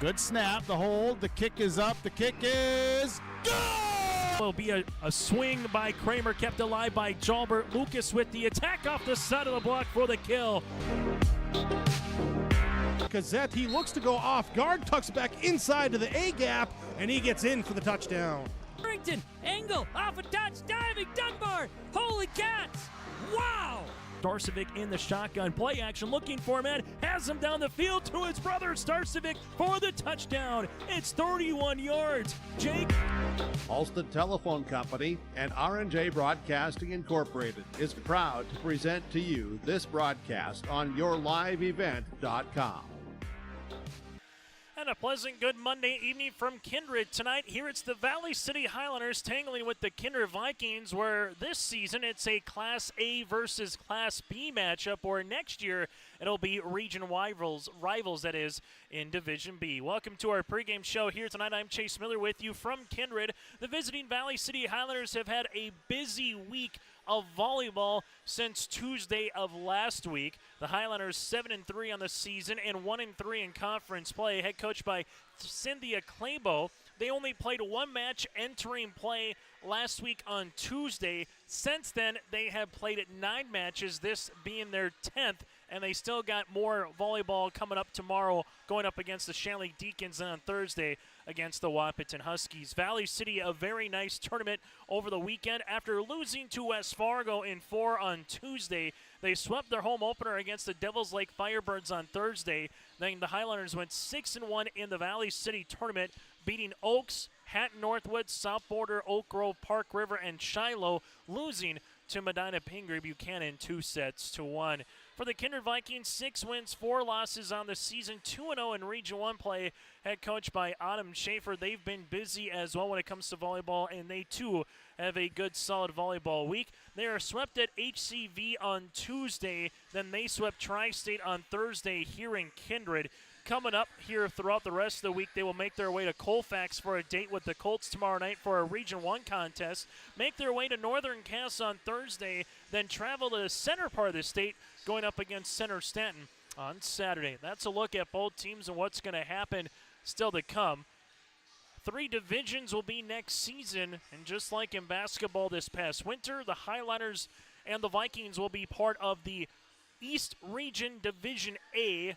Good snap, the hold, the kick is up, the kick is good! Will be a swing by Kramer, kept alive by Jalbert. Lucas with the attack off the side of the block for the kill. Gazette, he looks to go off guard, tucks back inside to the A gap, and he gets in for the touchdown. Harrington, angle, off a touch, diving, Dunbar, holy cats, wow! Starcevic in the shotgun, play action, looking for man, has him down the field to his brother Starcevic for the touchdown. It's 31 yards. Jake. Alston Telephone Company and R&J Broadcasting Incorporated is proud to present to you this broadcast on yourliveevent.com. And a pleasant good Monday evening from Kindred. Tonight, here it's the Valley City Highlanders tangling with the Kindred Vikings, where this season it's a Class A versus Class B matchup, or next year it'll be region rivals that is, in Division B. Welcome to our pregame show here tonight. I'm Chase Miller with you from Kindred. The visiting Valley City Highlanders have had a busy week of volleyball since Tuesday of last week. The Highlanders 7-3 on the season and 1-3 in conference play, head coached by Cynthia Claybo. They only played one match entering play last week on Tuesday. Since then, they have played 9 matches, this being their 10th, and they still got more volleyball coming up tomorrow, going up against the Shanley Deacons, and on Thursday against the Wahpeton Huskies. Valley City, a very nice tournament over the weekend. After losing to West Fargo in 4 on Tuesday, they swept their home opener against the Devils Lake Firebirds on Thursday. Then the Highlanders went 6-1 in the Valley City tournament, beating Oaks, Hatton Northwood, South Border, Oak Grove, Park River, and Shiloh, losing to Medina Pingree Buchanan 2-1. For the Kindred Vikings, 6 wins, 4 losses on the season, 2-0 in Region 1 play, head coached by Autumn Schaefer. They've been busy as well when it comes to volleyball, and they too have a good, solid volleyball week. They are swept at HCV on Tuesday, then they swept Tri-State on Thursday here in Kindred. Coming up here throughout the rest of the week, they will make their way to Colfax for a date with the Colts tomorrow night for a Region 1 contest, make their way to Northern Cass on Thursday, then travel to the center part of the state, going up against Center Stanton on Saturday. That's a look at both teams and what's going to happen still to come. 3 divisions will be next season, and just like in basketball this past winter, the Highlanders and the Vikings will be part of the East Region Division A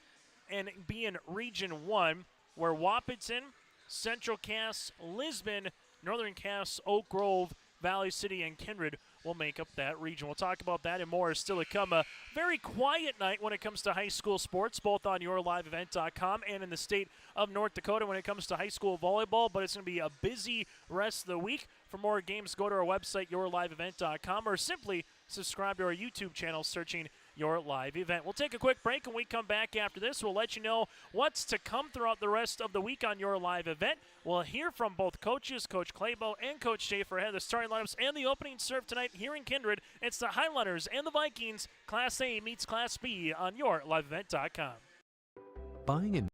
and be in Region 1, where Wahpeton, Central Cass, Lisbon, Northern Cass, Oak Grove, Valley City, and Kindred will make up that region. We'll talk about that and more still to come. A very quiet night when it comes to high school sports, both on yourliveevent.com and in the state of North Dakota when it comes to high school volleyball, but it's going to be a busy rest of the week. For more games, go to our website, yourliveevent.com, or simply subscribe to our YouTube channel searching Your Live Event. We'll take a quick break, and we come back after this. We'll let you know what's to come throughout the rest of the week on Your Live Event. We'll hear from both coaches, Coach Claybo and Coach Schaefer, ahead of the starting lineups and the opening serve tonight here in Kindred. It's the Highlanders and the Vikings. Class A meets Class B on yourliveevent.com. Buying a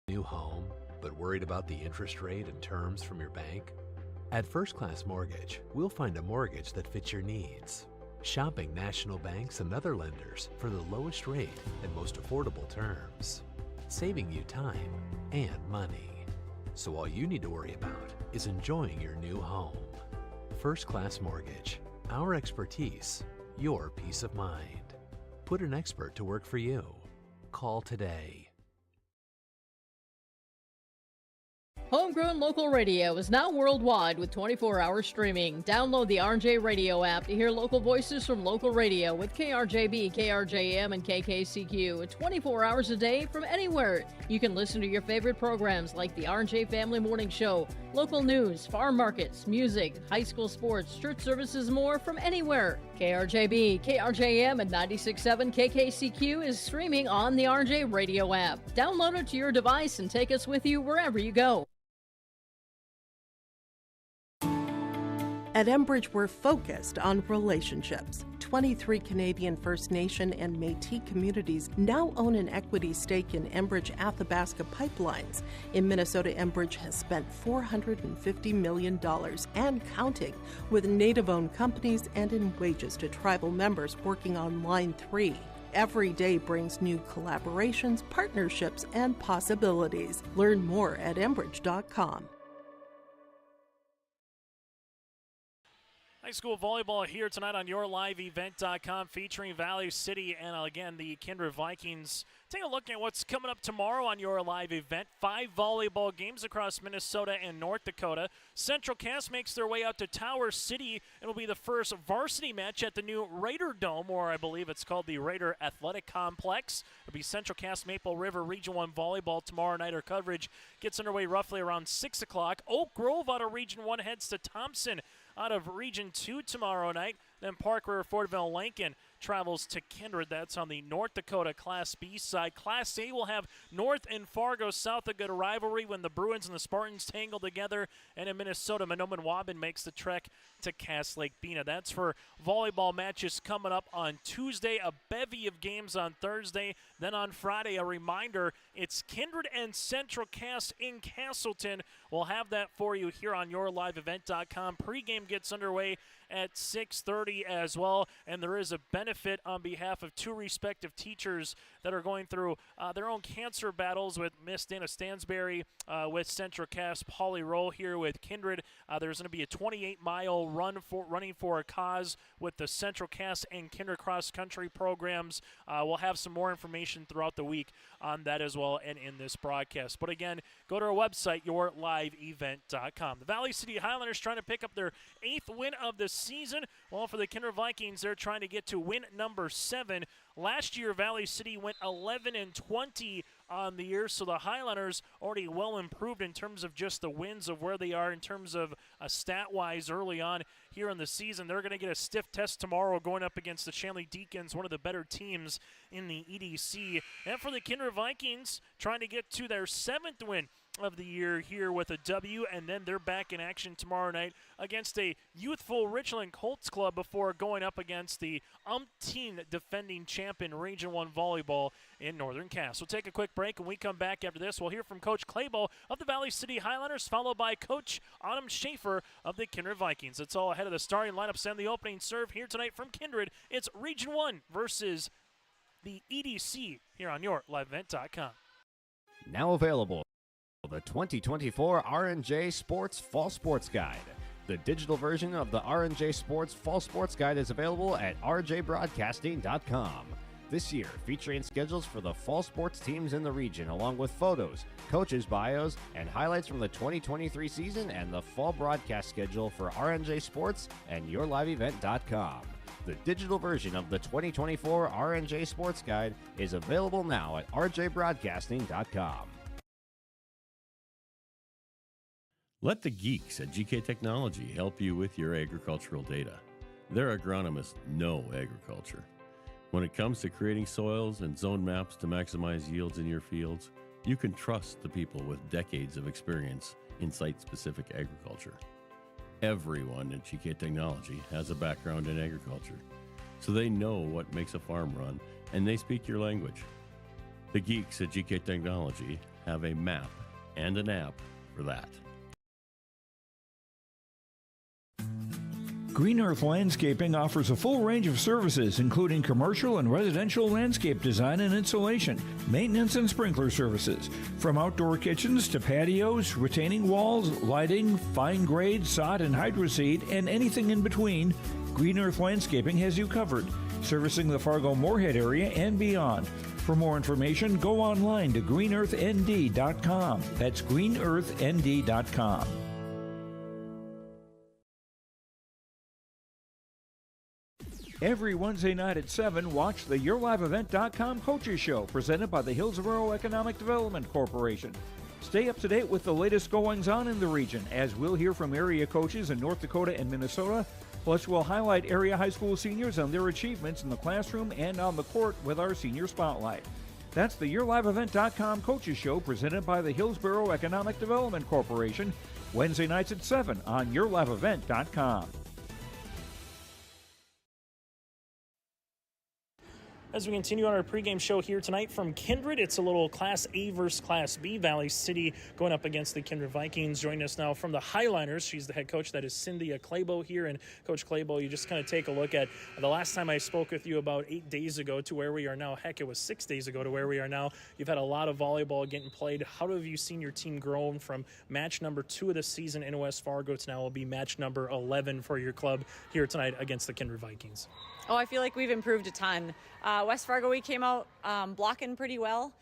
new home, but worried about the interest rate and terms from your bank? At First Class Mortgage, we'll find a mortgage that fits your needs. Shopping national banks and other lenders for the lowest rate and most affordable terms, saving you time and money. So all you need to worry about is enjoying your new home. First Class Mortgage, our expertise, your peace of mind. Put an expert to work for you. Call today. Homegrown local radio is now worldwide with 24-hour streaming. Download the RJ Radio app to hear local voices from local radio with KRJB, KRJM, and KKCQ 24 hours a day from anywhere. You can listen to your favorite programs like the RJ Family Morning Show, local news, farm markets, music, high school sports, church services, more from anywhere. KRJB, KRJM, and 96.7 KKCQ is streaming on the RJ Radio app. Download it to your device and take us with you wherever you go. At Enbridge, we're focused on relationships. 23 Canadian First Nation and Métis communities now own an equity stake in Enbridge Athabasca Pipelines. In Minnesota, Enbridge has spent $450 million and counting with Native-owned companies and in wages to tribal members working on Line 3. Every day brings new collaborations, partnerships, and possibilities. Learn more at Enbridge.com. High school volleyball here tonight on YourLiveEvent.com, featuring Valley City and again the Kindred Vikings. Take a look at what's coming up tomorrow on Your Live Event. 5 volleyball games across Minnesota and North Dakota. Central Cass makes their way out to Tower City. It'll be the first varsity match at the new Raider Dome, or I believe it's called the Raider Athletic Complex. It'll be Central Cass Maple River Region 1 volleyball tomorrow night. Our coverage gets underway roughly around 6 o'clock. Oak Grove out of Region 1 heads to Thompson out of Region 2 tomorrow night. Then Park River Fortville Lincoln travels to Kindred. That's on the North Dakota Class B side. Class A will have North and Fargo South, a good rivalry when the Bruins and the Spartans tangle together. And in Minnesota, Mahnomen-Waubun makes the trek to Cass Lake Bena. That's for volleyball matches coming up on Tuesday. A bevy of games on Thursday. Then on Friday, a reminder, it's Kindred and Central Cass in Castleton. We'll have that for you here on YourLiveEvent.com. Pregame gets underway at 6:30 as well, and there is a benefit on behalf of 2 respective teachers that are going through their own cancer battles, with Miss Dana Stansberry with Central Cass, Polly Roll here with Kindred. There's going to be a 28-mile running for a cause with the Central Cass and Kindred cross-country programs. We'll have some more information throughout the week on that as well and in this broadcast. But again, go to our website, YourLiveEvent.com. The Valley City Highlanders trying to pick up their 8th win of the season. Well, for the Kindred Vikings, they're trying to get to win number 7. Last year, Valley City went 11-20 on the year, so the Highlanders already well improved in terms of just the wins of where they are in terms of stat-wise early on here in the season. They're going to get a stiff test tomorrow going up against the Shanley Deacons, one of the better teams in the EDC. And for the Kindred Vikings, trying to get to their 7th win of the year here with a W, and then they're back in action tomorrow night against a youthful Richland Colts club before going up against the umpteen defending champion Region 1 volleyball in Northern Cass. We'll take a quick break, and we come back after this. We'll hear from Coach Claybo of the Valley City Highlanders, followed by Coach Autumn Schaefer of the Kindred Vikings. It's all ahead of the starting lineups and the opening serve here tonight from Kindred. It's Region 1 versus the EDC here on YourLiveEvent.com. Now available, the 2024 R&J Sports Fall Sports Guide. The digital version of the R&J Sports Fall Sports Guide is available at rjbroadcasting.com. This year, featuring schedules for the fall sports teams in the region, along with photos, coaches' bios, and highlights from the 2023 season and the fall broadcast schedule for R&J Sports and YourLiveEvent.com. The digital version of the 2024 R&J Sports Guide is available now at rjbroadcasting.com. Let the geeks at GK Technology help you with your agricultural data. Their agronomists know agriculture. When it comes to creating soils and zone maps to maximize yields in your fields, you can trust the people with decades of experience in site-specific agriculture. Everyone at GK Technology has a background in agriculture, so they know what makes a farm run, and they speak your language. The geeks at GK Technology have a map and an app for that. Green Earth Landscaping offers a full range of services, including commercial and residential landscape design and installation, maintenance and sprinkler services. From outdoor kitchens to patios, retaining walls, lighting, fine grade, sod and hydroseed, and anything in between, Green Earth Landscaping has you covered, servicing the Fargo-Moorhead area and beyond. For more information, go online to greenearthnd.com. That's greenearthnd.com. Every Wednesday night at 7, watch the YourLiveEvent.com Coaches Show, presented by the Hillsborough Economic Development Corporation. Stay up to date with the latest goings-on in the region, as we'll hear from area coaches in North Dakota and Minnesota. Plus, we'll highlight area high school seniors and their achievements in the classroom and on the court with our Senior Spotlight. That's the YourLiveEvent.com Coaches Show, presented by the Hillsborough Economic Development Corporation, Wednesday nights at 7 on YourLiveEvent.com. As we continue on our pregame show here tonight from Kindred, it's a little Class A versus Class B. Valley City going up against the Kindred Vikings. Joining us now from the Highliners, she's the head coach. That is Cynthia Claybo here. And Coach Claybo, you just kind of take a look at the last time I spoke with you about 8 days ago to where we are now. Heck, it was 6 days ago to where we are now. You've had a lot of volleyball getting played. How have you seen your team grow from match number 2 of the season in West Fargo to now will be match number 11 for your club here tonight against the Kindred Vikings? Oh, I feel like we've improved a ton. West Fargo, we came out blocking pretty well.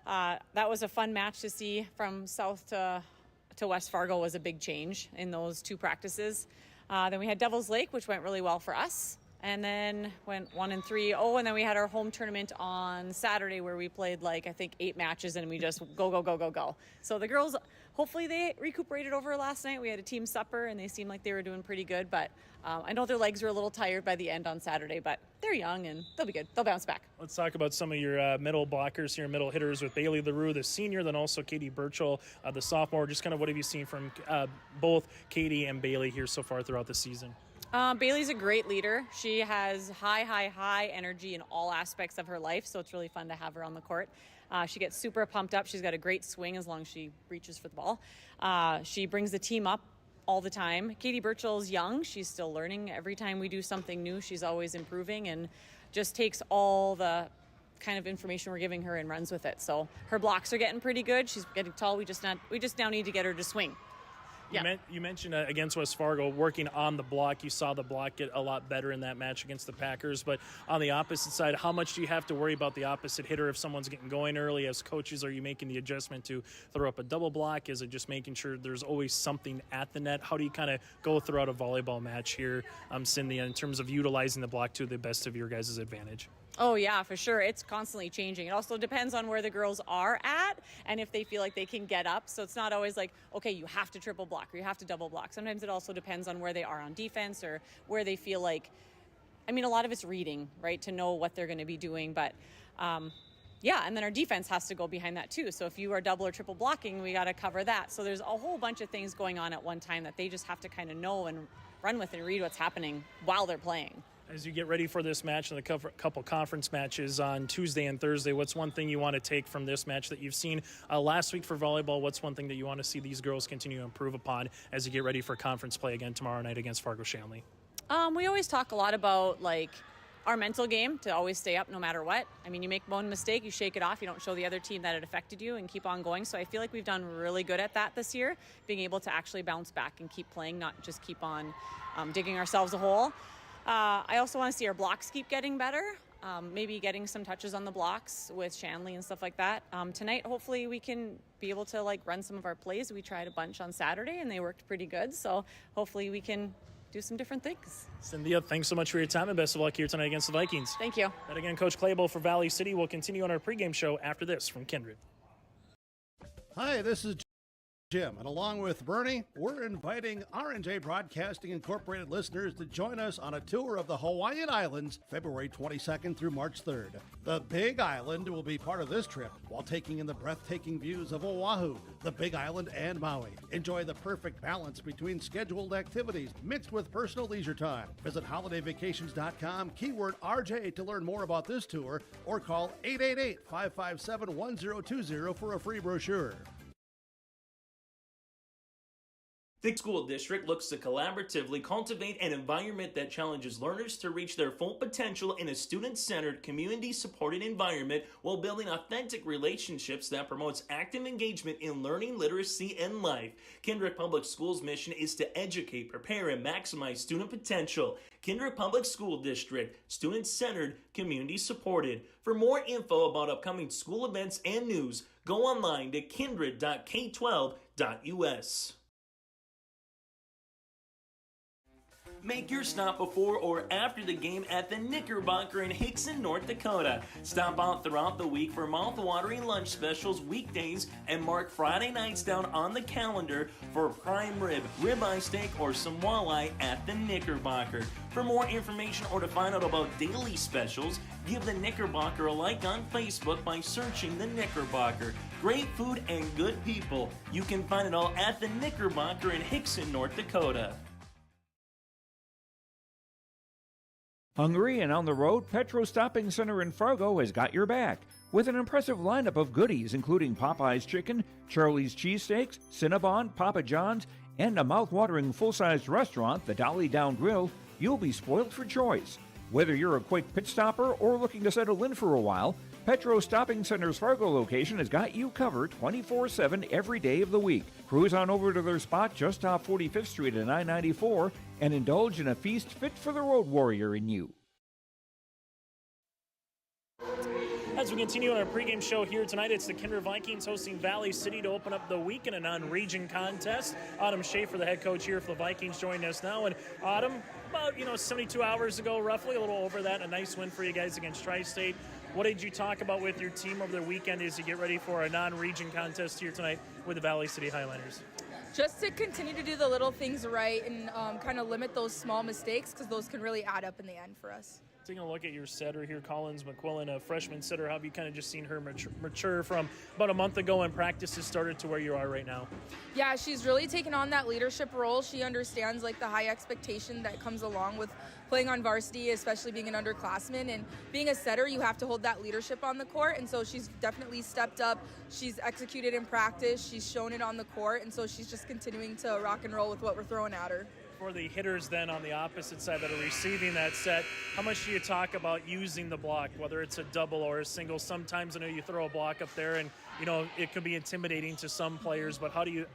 That was a fun match to see. From South to West Fargo was a big change in those 2 practices. Then we had Devil's Lake, which went really well for us. And then went 1-3. Oh, and then we had our home tournament on Saturday where we played I think 8 matches and we just go. So the girls, hopefully they recuperated over last night. We had a team supper and they seemed like they were doing pretty good. But I know their legs were a little tired by the end on Saturday, but they're young and they'll be good. They'll bounce back. Let's talk about some of your middle blockers here, middle hitters with Bailey LaRue, the senior, then also Katie Burchell, the sophomore. Just kind of what have you seen from both Katie and Bailey here so far throughout the season? Bailey's a great leader. She has high energy in all aspects of her life, so it's really fun to have her on the court. She gets super pumped up. She's got a great swing as long as she reaches for the ball. She brings the team up all the time. Katie Burchell's young. She's still learning. Every time we do something new, she's always improving and just takes all the kind of information we're giving her and runs with it. So her blocks are getting pretty good. She's getting tall. We just now need to get her to swing. Yeah. You mentioned against West Fargo working on the block. You saw the block get a lot better in that match against the Packers. But on the opposite side, how much do you have to worry about the opposite hitter if someone's getting going early? As coaches, are you making the adjustment to throw up a double block? Is it just making sure there's always something at the net? How do you kind of go throughout a volleyball match here, Cynthia, in terms of utilizing the block to the best of your guys' advantage? Oh, yeah, for sure. It's constantly changing. It also depends on where the girls are at and if they feel like they can get up. So it's not always like, okay, you have to triple block or you have to double block. Sometimes it also depends on where they are on defense or where they feel like, a lot of it's reading, right, to know what they're going to be doing. But, yeah, and then our defense has to go behind that too. So if you are double or triple blocking, we got to cover that. So there's a whole bunch of things going on at one time that they just have to kind of know and run with and read what's happening while they're playing. As you get ready for this match and the couple conference matches on Tuesday and Thursday, what's one thing you want to take from this match that you've seen last week for volleyball? What's one thing that you want to see these girls continue to improve upon as you get ready for conference play again tomorrow night against Fargo Shanley? We always talk a lot about our mental game to always stay up no matter what. You make one mistake, you shake it off, you don't show the other team that it affected you and keep on going. So I feel like we've done really good at that this year, being able to actually bounce back and keep playing, not just keep on digging ourselves a hole. I also want to see our blocks keep getting better, maybe getting some touches on the blocks with Shanley and stuff like that. Tonight, hopefully we can be able to run some of our plays. We tried a bunch on Saturday and they worked pretty good. So hopefully we can do some different things. Cynthia, thanks so much for your time and best of luck here tonight against the Vikings. Thank you. And again, Coach Claybo for Valley City. We'll continue on our pregame show after this from Kindred. Hi, this is Jim, and along with Bernie, we're inviting R&J Broadcasting Incorporated listeners to join us on a tour of the Hawaiian Islands, February 22nd through March 3rd. The Big Island will be part of this trip while taking in the breathtaking views of Oahu, the Big Island, and Maui. Enjoy the perfect balance between scheduled activities mixed with personal leisure time. Visit holidayvacations.com, keyword RJ to learn more about this tour, or call 888-557-1020 for a free brochure. The school district looks to collaboratively cultivate an environment that challenges learners to reach their full potential in a student-centered, community-supported environment while building authentic relationships that promotes active engagement in learning, literacy, and life. Kindred Public Schools' mission is to educate, prepare, and maximize student potential. Kindred Public School District, student-centered, community-supported. For more info about upcoming school events and news, go online to kindred.k12.us. Make your stop before or after the game at the Knickerbocker in Hickson, North Dakota. Stop out throughout the week for mouth-watering lunch specials weekdays and mark Friday nights down on the calendar for prime rib, ribeye steak, or some walleye at the Knickerbocker. For more information or to find out about daily specials, give the Knickerbocker a like on Facebook by searching the Knickerbocker. Great food and good people. You can find it all at the Knickerbocker in Hickson, North Dakota. Hungry and on the road, Petro Stopping Center in Fargo has got your back with an impressive lineup of goodies including Popeye's Chicken, Charlie's Cheesesteaks, Cinnabon, Papa John's, and a mouth-watering full-sized restaurant, the Dolly Down Grill. You'll be spoiled for choice. Whether you're a quick pit stopper or looking to settle in for a while, Petro Stopping Center's Fargo location has got you covered 24/7 every day of the week. Cruise on over to their spot just off 45th Street at I-94 and indulge in a feast fit for the road warrior in you. As we continue on our pregame show here tonight, it's the Kindred Vikings hosting Valley City to open up the week in a non-region contest. Autumn Schaefer, the head coach here for the Vikings, joining us now. And Autumn, about 72 hours ago, roughly, a little over that, a nice win for you guys against Tri-State. What did you talk about with your team over the weekend as you get ready for a non-region contest here tonight with the Valley City Highlanders? Just to continue to do the little things right and kind of limit those small mistakes, because those can really add up in the end for us. Taking a look at your setter here, Collins McQuillan, a freshman setter, how have you kind of just seen her mature from about a month ago when practices started to where you are right now? Yeah, she's really taken on that leadership role. She understands the high expectation that comes along with playing on varsity, especially being an underclassman. And being a setter, you have to hold that leadership on the court. And so she's definitely stepped up. She's executed in practice. She's shown it on the court. And so she's just continuing to rock and roll with what we're throwing at her. For the hitters then on the opposite side that are receiving that set, how much do you talk about using the block, whether it's a double or a single? Sometimes I know you throw a block up there and, it can be intimidating to some players, but how do you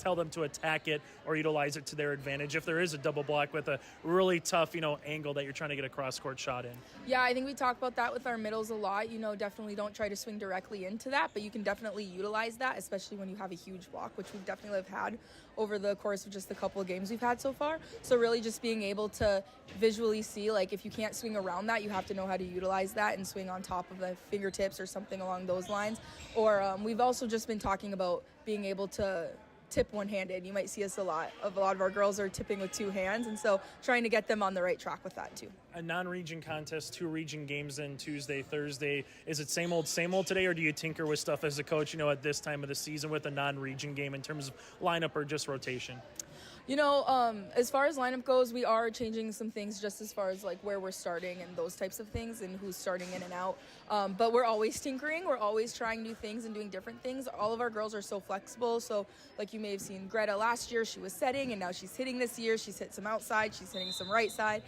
tell them to attack it or utilize it to their advantage if there is a double block with a really tough, angle that you're trying to get a cross-court shot in? Yeah, I think we talk about that with our middles a lot. Definitely don't try to swing directly into that, but you can definitely utilize that, especially when you have a huge block, which we've definitely have had over the course of just the couple of games we've had so far. So really just being able to visually see, if you can't swing around that, you have to know how to utilize that and swing on top of the fingertips or something along those lines. Or we've also just been talking about being able to tip one-handed. You might see us a lot of our girls are tipping with two hands, and so trying to get them on the right track with that too. A non-region contest, 2 region games in Tuesday, Thursday. Is it same old today, or do you tinker with stuff as a coach, at this time of the season with a non-region game in terms of lineup or just rotation? As far as lineup goes, we are changing some things just as far as where we're starting and those types of things and who's starting in and out. But we're always tinkering. We're always trying new things and doing different things. All of our girls are so flexible. So you may have seen Greta last year, she was setting and now she's hitting this year. She's hit some outside, she's hitting some right side.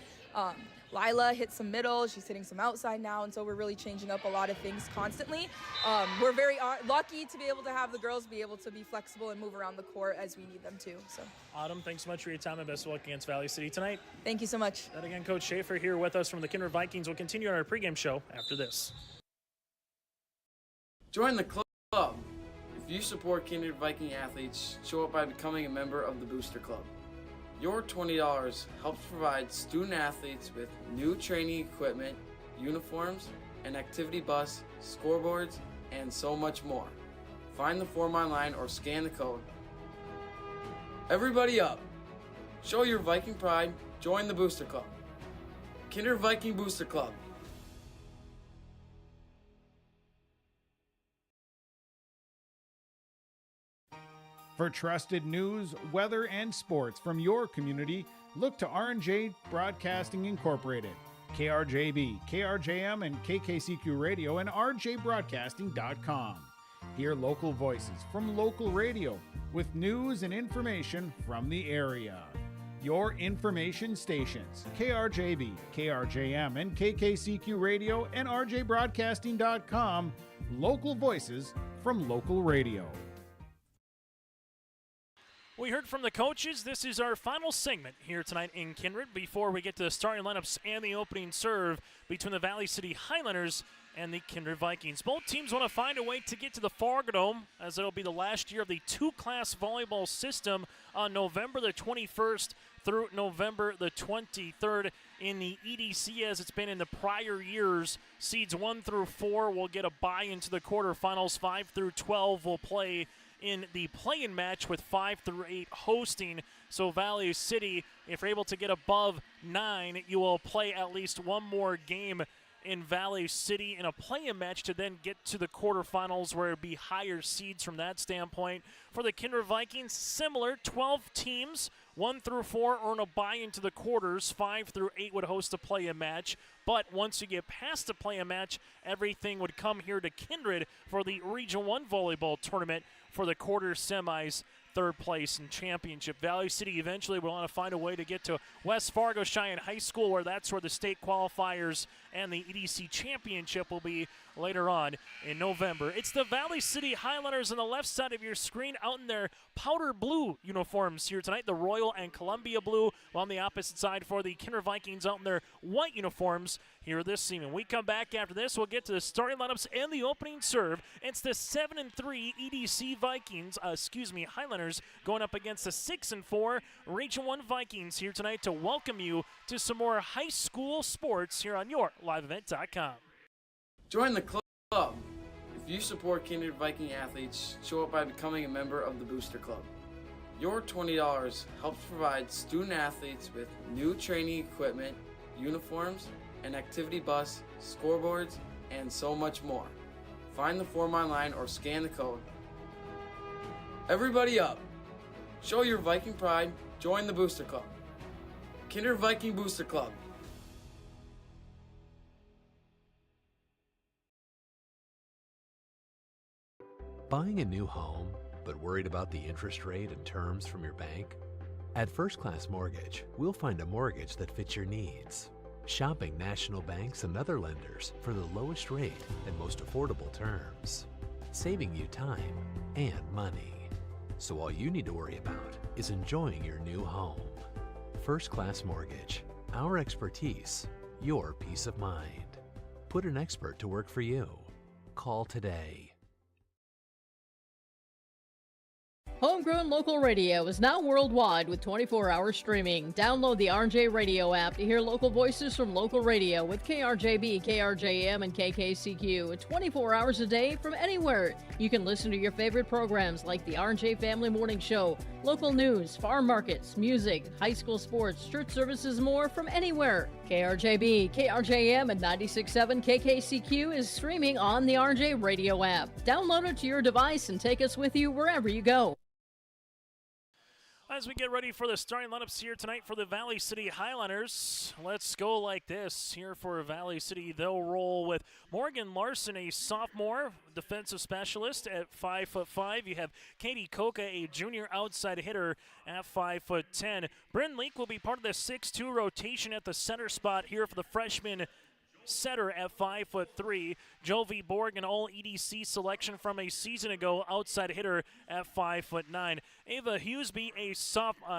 Lila hit some middle, she's hitting some outside now, and so we're really changing up a lot of things constantly. We're very lucky to be able to have the girls be able to be flexible and move around the court as we need them to. So, Autumn, thanks so much for your time and best of luck against Valley City tonight. Thank you so much. That again, Coach Schaefer here with us from the Kindred Vikings. We'll continue on our pregame show after this. Join the club. If you support Kindred Viking athletes, show up by becoming a member of the Booster Club. Your $20 helps provide student athletes with new training equipment, uniforms, an activity bus, scoreboards, and so much more. Find the form online or scan the code. Everybody up! Show your Viking pride, join the Booster Club. Kindred Viking Booster Club. For trusted news, weather, and sports from your community, look to R&J Broadcasting Incorporated, KRJB, KRJM, and KKCQ Radio, and rjbroadcasting.com. Hear local voices from local radio with news and information from the area. Your information stations, KRJB, KRJM, and KKCQ Radio, and rjbroadcasting.com. Local voices from local radio. We heard from the coaches. This is our final segment here tonight in Kindred before we get to the starting lineups and the opening serve between the Valley City Highlanders and the Kindred Vikings. Both teams want to find a way to get to the Fargo Dome, as it'll be the last year of the 2-class volleyball system on November the 21st through November the 23rd in the EDC, as it's been in the prior years. Seeds 1 through 4 will get a bye into the quarterfinals. 5 through 12 will play in the play-in match, with 5 through 8 hosting. So Valley City, if you're able to get above 9, you will play at least one more game in Valley City in a play-in match to then get to the quarterfinals where it would be higher seeds from that standpoint. For the Kindred Vikings, similar, 12 teams, 1 through 4 earn a bye into the quarters, 5 through 8 would host a play-in match. But once you get past the play-in match, everything would come here to Kindred for the Region 1 volleyball tournament for the quarter semis, third place and championship. Valley City eventually will want to find a way to get to West Fargo Cheyenne High School, where that's where the state qualifiers and the EDC championship will be later on in November. It's the Valley City Highlanders on the left side of your screen out in their powder blue uniforms here tonight, the Royal and Columbia blue, while on the opposite side for the Kindred Vikings out in their white uniforms here this season. We come back after this, we'll get to the starting lineups and the opening serve. It's the 7-3 EDC Highlanders going up the 6-4 Region 1 Vikings here tonight to welcome you to some more high school sports here on your liveevent.com. Join the club. If you support Kindred Viking athletes, show up by becoming a member of the Booster Club. Your $20 helps provide student athletes with new training equipment, uniforms, an activity bus, scoreboards, and so much more. Find the form online or scan the code. Everybody up. Show your Viking pride. Join the Booster Club. Kindred Viking Booster Club. Buying a new home, but worried about the interest rate and terms from your bank? At First Class Mortgage, we'll find a mortgage that fits your needs. Shopping national banks and other lenders for the lowest rate and most affordable terms. Saving you time and money. So all you need to worry about is enjoying your new home. First Class Mortgage. Our expertise, your peace of mind. Put an expert to work for you. Call today. Homegrown local radio is now worldwide with 24-hour streaming. Download the RJ Radio app to hear local voices from local radio with KRJB, KRJM, and KKCQ 24 hours a day from anywhere. You can listen to your favorite programs like the RJ Family Morning Show, local news, farm markets, music, high school sports, church services, more from anywhere. KRJB, KRJM, and 96.7 KKCQ is streaming on the RJ Radio app. Download it to your device and take us with you wherever you go. As we get ready for the starting lineups here tonight for the Valley City Highlanders, let's go like this. Here for Valley City, they'll roll with Morgan Larson, a sophomore defensive specialist at 5'5". You have Katie Koka, a junior outside hitter at 5'10". Bryn Leak will be part of the 6'2" rotation at the center spot here for the freshman setter at 5'3". Jovi Borg, an all EDC selection from a season ago, outside hitter at 5'9". Ava Hughesby, a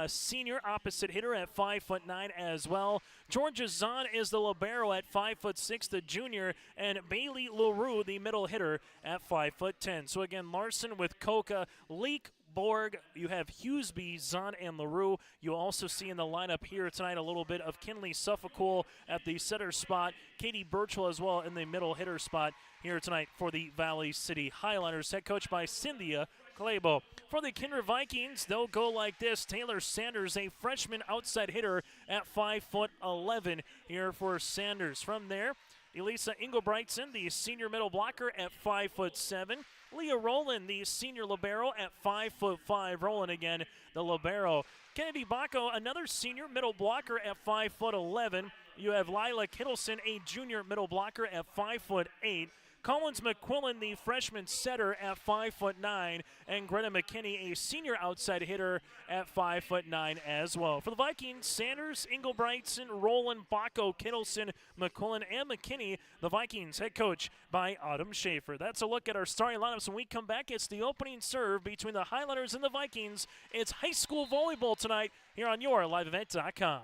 senior opposite hitter at 5'9" as well. Georgia Zahn is the libero at 5'6", the junior, and Bailey LaRue, the middle hitter, at 5'10". So again, Larson with Koka, Leak, Borg, you have Hughesby, Zahn, and LaRue. You also see in the lineup here tonight a little bit of Kinley Suffolcool at the center spot, Katie Birchwell as well in the middle hitter spot here tonight for the Valley City Highlanders, head coached by Cynthia Clabo. For the Kindred Vikings, they'll go like this. Taylor Sanders, a freshman outside hitter at 5'11" here for Sanders. From there, Elisa Engelbreitson, the senior middle blocker at 5'7". Leah Rowland, the senior libero at 5'5". Rowland again, the libero. Kennedy Bacco, another senior middle blocker at 5'11". You have Lila Kittleson, a junior middle blocker at 5'8". Collins McQuillan, the freshman setter at 5'9", and Greta McKinney, a senior outside hitter at 5'9" as well. For the Vikings, Sanders, Engelbreitson, Rowland, Bacco, Kittleson, McQuillan, and McKinney. The Vikings head coach by Autumn Schaefer. That's a look at our starting lineups. When we come back, it's the opening serve between the Highlanders and the Vikings. It's high school volleyball tonight here on your liveevent.com.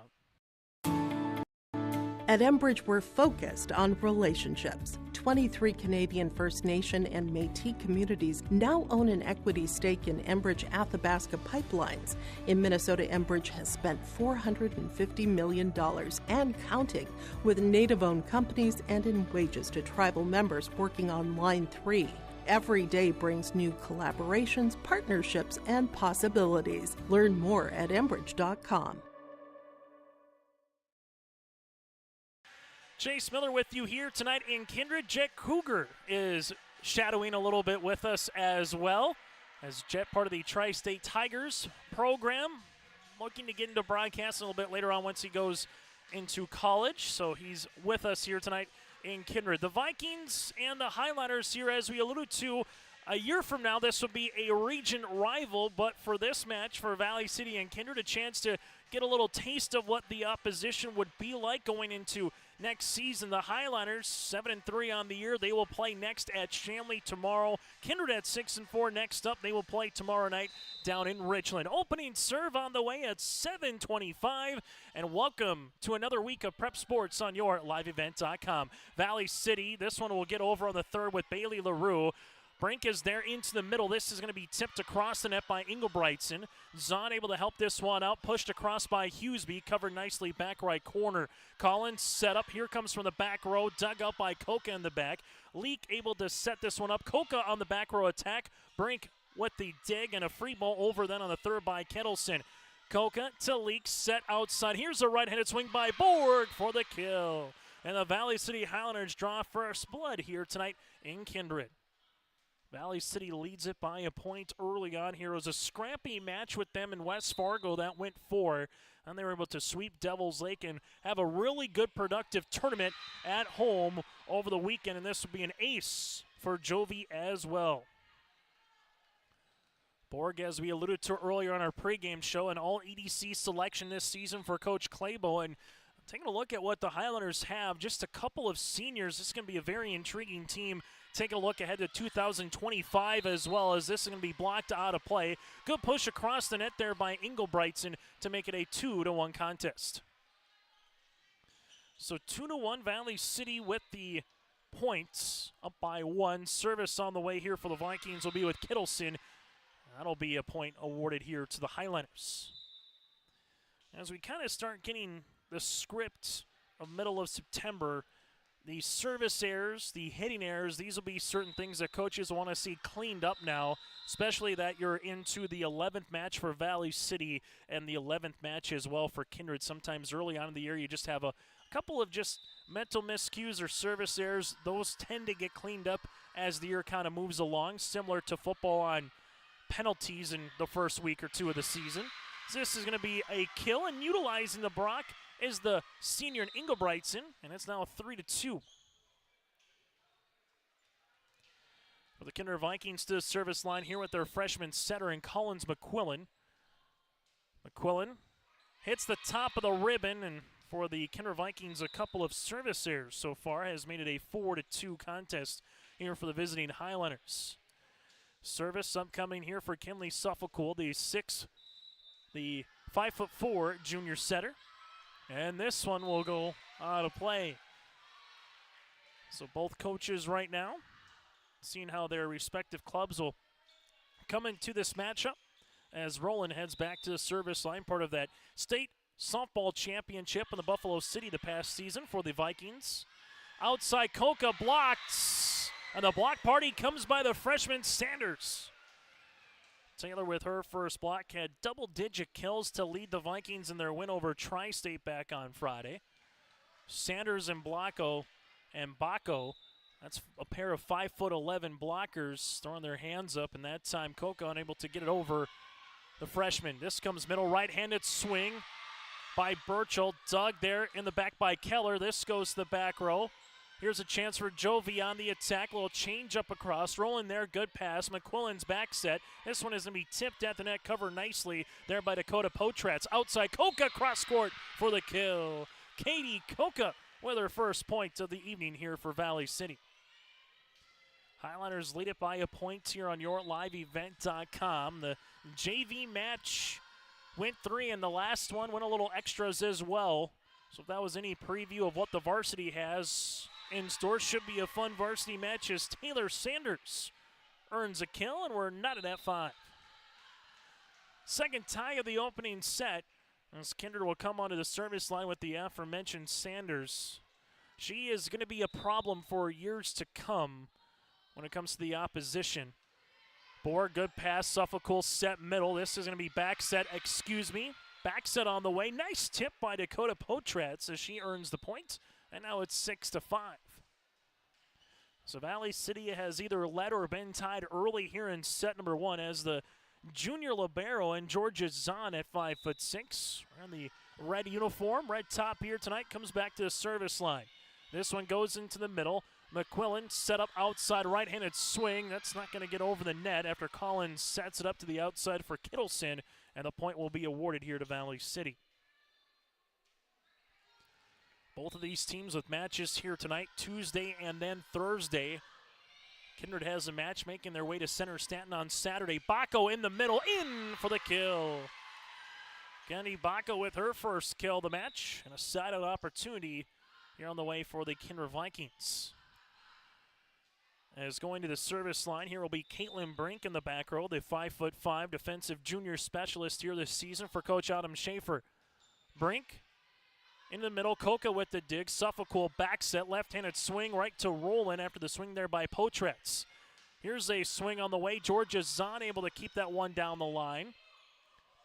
At Enbridge, we're focused on relationships. 23 Canadian First Nation and Métis communities now own an equity stake in Enbridge Athabasca Pipelines. In Minnesota, Enbridge has spent $450 million and counting, with Native-owned companies and in wages to tribal members working on Line 3. Every day brings new collaborations, partnerships, and possibilities. Learn more at Enbridge.com. Chase Miller with you here tonight in Kindred. Jet Cougar is shadowing a little bit with us as well, as Jet, part of the Tri-State Tigers program, looking to get into broadcasting a little bit later on once he goes into college. So he's with us here tonight in Kindred. The Vikings and the Highliners here, as we alluded to, a year from now, this will be a region rival, but for this match, for Valley City and Kindred, a chance to get a little taste of what the opposition would be like going into next season. The Highliners, 7-3 on the year. They will play next at Shanley tomorrow. Kindred at 6-4 next up. They will play tomorrow night down in Richland. Opening serve on the way at 7:25. And welcome to another week of Prep Sports on your liveevent.com. Valley City, this one will get over on the third with Bailey LaRue. Brink is there into the middle. This is going to be tipped across the net by Engelbreitson. Zahn able to help this one out. Pushed across by Hughesby. Covered nicely back right corner. Collins set up. Here comes from the back row. Dug out by Koka in the back. Leak able to set this one up. Koka on the back row attack. Brink with the dig and a free ball over then on the third by Kettleson. Koka to Leak, set outside. Here's a right-handed swing by Borg for the kill. And the Valley City Highlanders draw first blood here tonight in Kindred. Valley City leads it by a point early on here. It was a scrappy match with them in West Fargo that went 4, and they were able to sweep Devils Lake and have a really good, productive tournament at home over the weekend, and this will be an ace for Jovi as well. Borg, as we alluded to earlier on our pregame show, an all-EDC selection this season for Coach Claybo, and taking a look at what the Highlanders have, just a couple of seniors. This is going to be a very intriguing team. Taking a look ahead to 2025 as well, as this is going to be blocked out of play. Good push across the net there by Engelbreitson to make it a 2-1 contest. So 2-1 Valley City with the points, up by 1. Service on the way here for the Vikings will be with Kittleson. That'll be a point awarded here to the Highlanders. As we kind of start getting the script of middle of September, the service errors, the hitting errors, these will be certain things that coaches want to see cleaned up now, especially that you're into the 11th match for Valley City and the 11th match as well for Kindred. Sometimes early on in the year you just have a couple of just mental miscues or service errors. Those tend to get cleaned up as the year kind of moves along, similar to football on penalties in the first week or two of the season. This is going to be a kill, and utilizing the block is the senior in Engelbreitson, and it's now 3-2. For the Kindred Vikings to the service line here with their freshman setter in Collins McQuillan. McQuillan hits the top of the ribbon, and for the Kindred Vikings, a couple of service errors so far has made it a 4-2 contest here for the visiting Highlanders. Service upcoming here for Kinley Suffolcool, the 5'4" junior setter. And this one will go out of play. So both coaches right now seeing how their respective clubs will come into this matchup as Roland heads back to the service line, part of that state softball championship in the Buffalo City the past season for the Vikings. Outside Koka blocked, and the block party comes by the freshman Sanders. Taylor with her first block had double-digit kills to lead the Vikings in their win over Tri-State back on Friday. Sanders and Bacco, that's a pair of 5'11" blockers throwing their hands up, and that time Koka unable to get it over the freshman. This comes middle right-handed swing by Burchell, dug there in the back by Keller. This goes to the back row. Here's a chance for Jovi on the attack. Little change up across. Rolling there. Good pass. McQuillan's back set. This one is going to be tipped at the net. Covered nicely there by Dakota Potratz. Outside. Koka cross court for the kill. Katie Koka with her first point of the evening here for Valley City. Highlanders lead it by a point here on yourliveevent.com. The JV match went 3, and the last one went a little extras as well. So if that was any preview of what the varsity has in store, should be a fun varsity match as Taylor Sanders earns a kill, and we're knotted at 5. Second tie of the opening set, as Kindred will come onto the service line with the aforementioned Sanders. She is going to be a problem for years to come when it comes to the opposition. Borg, good pass, Suffolcool set middle. This is going to be back set, back set on the way. Nice tip by Dakota Potratz as she earns the point. And now it's 6-5. So Valley City has either led or been tied early here in set number 1 as the junior libero and Georgia Zahn at 5'6". Wearing the red uniform, red top here tonight, comes back to the service line. This one goes into the middle. McQuillan set up outside right-handed swing. That's not going to get over the net after Collins sets it up to the outside for Kittleson, and the point will be awarded here to Valley City. Both of these teams with matches here tonight, Tuesday and then Thursday. Kindred has a match making their way to Center Stanton on Saturday. Bacco in the middle, in for the kill. Kenny Bacco with her first kill of the match, and a side-out opportunity here on the way for the Kindred Vikings. As going to the service line, here will be Caitlin Brink in the back row, the 5'5" defensive junior specialist here this season for Coach Adam Schaefer. Brink in the middle, Coca with the dig, Suffolk back set, left-handed swing right to Roland after the swing there by Potretz. Here's a swing on the way, Georgia Zahn able to keep that one down the line.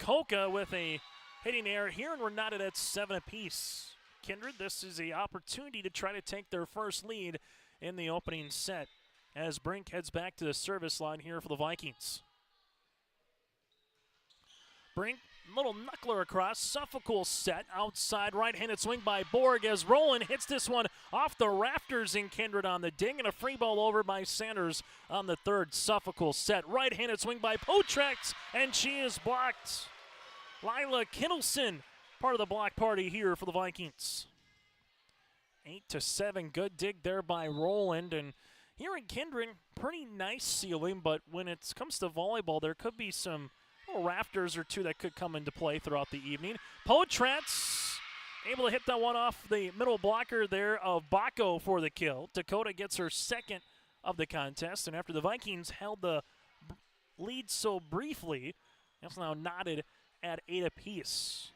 Coca with a hitting error here, and we're knotted at 7 apiece. Kindred, this is an opportunity to try to take their first lead in the opening set as Brink heads back to the service line here for the Vikings. Brink, little knuckler across, Suffolk set, outside right-handed swing by Borg as Roland hits this one off the rafters in Kindred on the ding, and a free ball over by Sanders on the third Suffolk set. Right-handed swing by Potretz, and she is blocked. Lila Kittleson, part of the block party here for the Vikings. 8-7, good dig there by Roland, and here in Kindred, pretty nice ceiling, but when it comes to volleyball, there could be some little rafters or two that could come into play throughout the evening. Potretz able to hit that one off the middle blocker there of Bacco for the kill. Dakota gets her second of the contest, and after the Vikings held the lead so briefly, it's now knotted at 8 apiece.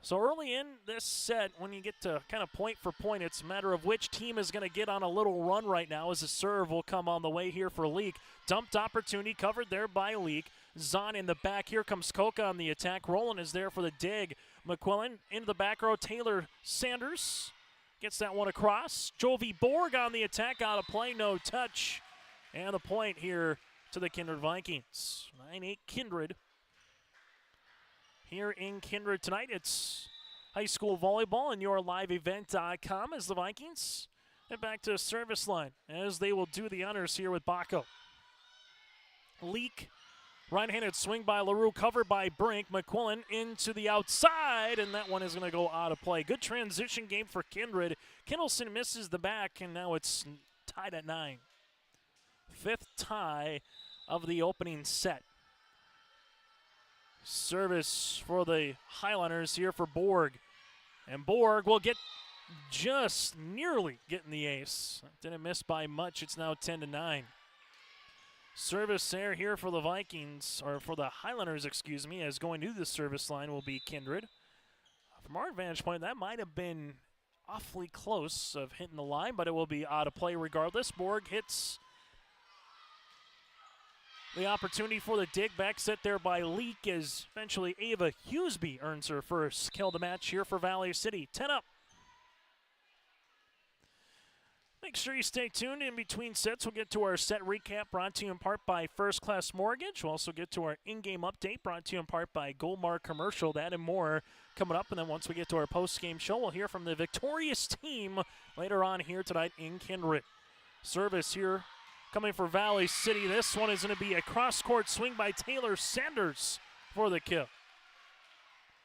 So early in this set, when you get to kind of point for point, it's a matter of which team is going to get on a little run right now as the serve will come on the way here for Leak. Dumped opportunity covered there by Leak. Zahn in the back. Here comes Coca on the attack. Roland is there for the dig. McQuillan into the back row. Taylor Sanders gets that one across. Jovi Borg on the attack. Out of play. No touch. And the point here to the Kindred Vikings. 9-8 Kindred. Here in Kindred tonight, it's high school volleyball and yourliveevent.com as the Vikings head back to the service line as they will do the honors here with Bacco. Leak, right-handed swing by LaRue, covered by Brink. McQuillan into the outside, and that one is going to go out of play. Good transition game for Kindred. Kittleson misses the back, and now it's tied at 9. Fifth tie of the opening set. Service for the Highlanders here for Borg. And Borg will get just nearly getting the ace. Didn't miss by much. It's now 10-9. Service there here for the Vikings, or for the Highlanders, excuse me, as going to the service line will be Kindred. From our vantage point, that might have been awfully close of hitting the line, but it will be out of play regardless. Borg hits the opportunity for the dig, back set there by Leak as eventually Ava Hughesby earns her first kill of the match here for Valley City. 10 up. Make sure you stay tuned in between sets. We'll get to our set recap brought to you in part by First Class Mortgage. We'll also get to our in-game update brought to you in part by Goldmark Commercial. That and more coming up. And then once we get to our post-game show, we'll hear from the victorious team later on here tonight in Kindred. Service here coming for Valley City. This one is going to be a cross-court swing by Taylor Sanders for the kill.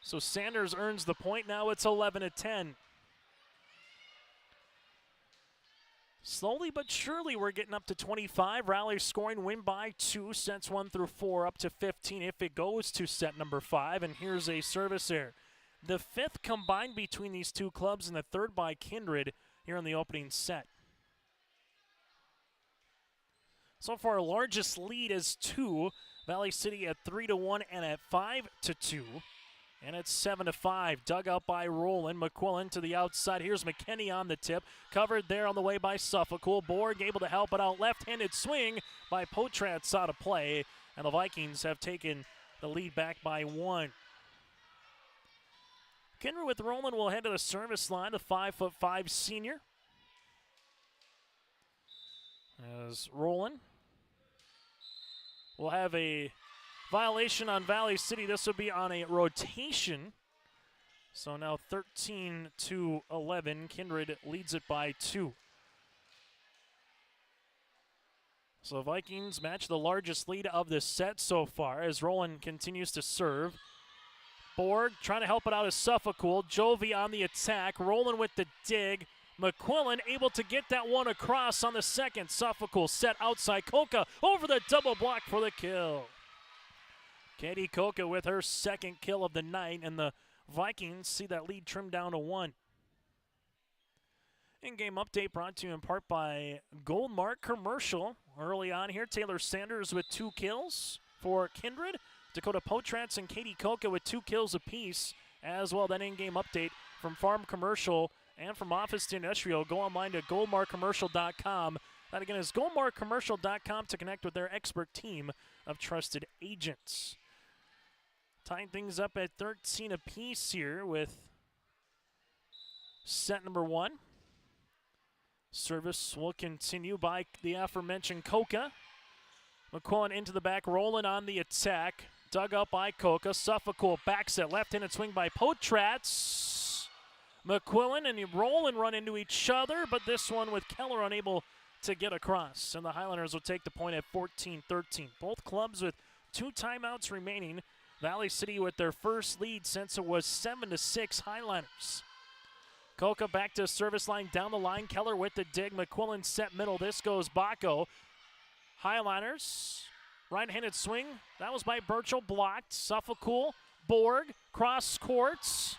So Sanders earns the point. Now it's 11-10. Slowly but surely we're getting up to 25. Raleigh scoring win by 2. Sets 1 through 4 up to 15 if it goes to set number 5. And here's a service there. The 5th combined between these two clubs and the 3rd by Kindred here in the opening set. So far, largest lead is 2. Valley City at 3-1 and at 5-2. And it's 7-5. Dug out by Roland. McQuillan to the outside. Here's McKinney on the tip. Covered there on the way by Suffolk. Borg able to help it out. Left-handed swing by Potratz out of play. And the Vikings have taken the lead back by 1. Kindred with Roland will head to the service line, the 5'5" senior. As Roland will have a violation on Valley City. This will be on a rotation. So now 13-11. Kindred leads it by 2. So Vikings match the largest lead of this set so far as Roland continues to serve. Borg trying to help it out is Suffolcool. Jovi on the attack. Roland with the dig. McQuillan able to get that one across on the second. Suffolcool set outside. Coca over the double block for the kill. Katie Coca with her second kill of the night, and the Vikings see that lead trimmed down to 1. In-game update brought to you in part by Goldmark Commercial. Early on here, Taylor Sanders with 2 kills for Kindred. Dakota Potrats and Katie Coca with 2 kills apiece. As well, that in-game update from Farm Commercial and from Office to Industrial. Go online to goldmarkcommercial.com. That again is goldmarkcommercial.com to connect with their expert team of trusted agents. Tying things up at 13 apiece here with set number 1. Service will continue by the aforementioned Coca. McQuillan into the back, Roland on the attack. Dug up by Coca. Suffolcool back set, left-handed swing by Potrats. McQuillan and Roland run into each other, but this one with Keller unable to get across. And the Highlanders will take the point at 14-13. Both clubs with 2 timeouts remaining. Valley City with their first lead since it was 7-6 Highlanders. Coca back to service line, down the line. Keller with the dig. McQuillan set middle. This goes Baco. Highliners, right-handed swing. That was by Burchell, blocked. Suffolcool, Borg, cross courts.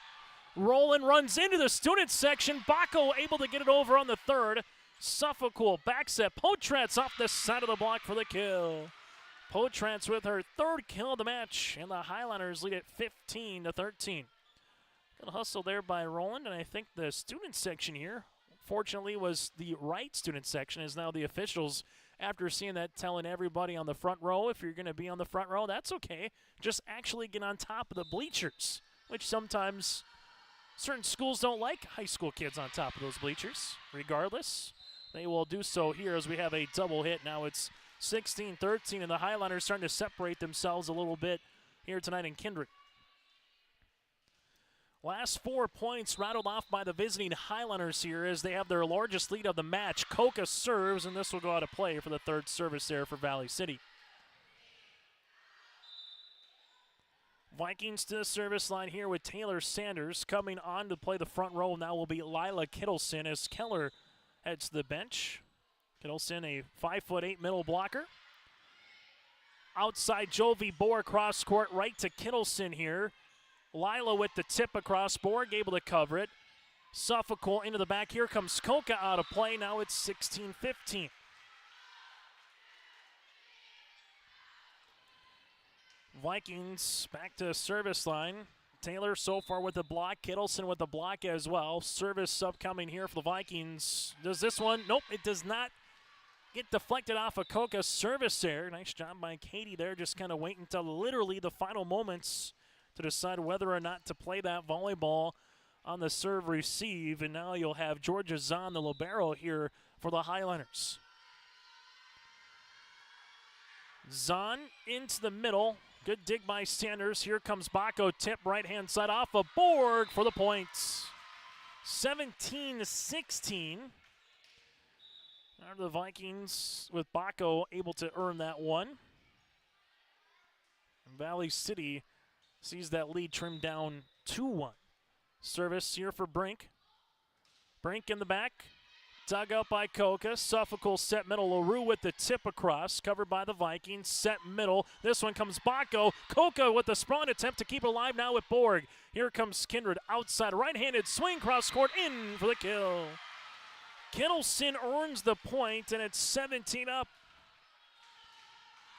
Roland runs into the student section. Baco able to get it over on the third. Suffolcool back set. Potrats off the side of the block for the kill. Potrats with her 3rd kill of the match, and the Highlanders lead at 15-13. Good hustle there by Roland, and I think the student section here, fortunately, was the right student section, is now the officials, after seeing that, telling everybody on the front row, if you're going to be on the front row, that's okay. Just actually get on top of the bleachers, which sometimes certain schools don't like high school kids on top of those bleachers. Regardless, they will do so here as we have a double hit. Now it's 16-13, and the Highlanders starting to separate themselves a little bit here tonight in Kindred. Last 4 points rattled off by the visiting Highlanders here as they have their largest lead of the match. Coca serves, and this will go out of play for the 3rd service there for Valley City. Vikings to the service line here with Taylor Sanders coming on to play the front row. Now will be Lila Kittleson as Keller heads to the bench. Kittleson, a 5'8" middle blocker. Outside Jovi Bohr cross court right to Kittleson here. Lila with the tip across. Borg able to cover it. Suffolcool into the back. Here comes Coca out of play. Now it's 16-15. Vikings back to service line. Taylor so far with the block. Kittleson with the block as well. Service upcoming here for the Vikings. Does this one? Nope, it does not get deflected off of Coca's service there. Nice job by Katie there. Just kind of waiting until literally the final moments to decide whether or not to play that volleyball on the serve receive. And now you'll have Georgia Zahn, the libero, here for the Highlanders. Zahn into the middle. Good dig by Sanders. Here comes Baco. Tip right-hand side off of Borg for the points. 17-16. Are the Vikings with Baco able to earn that one. Valley City sees that lead trimmed down 2-1. Service here for Brink. Brink in the back. Dug up by Coca. Suffolcool set middle. LaRue with the tip across. Covered by the Vikings. Set middle. This one comes Baco. Coca with the sprawn attempt to keep it alive now with Borg. Here comes Kindred outside. Right-handed swing cross court in for the kill. Kittleson earns the point, and it's 17 up.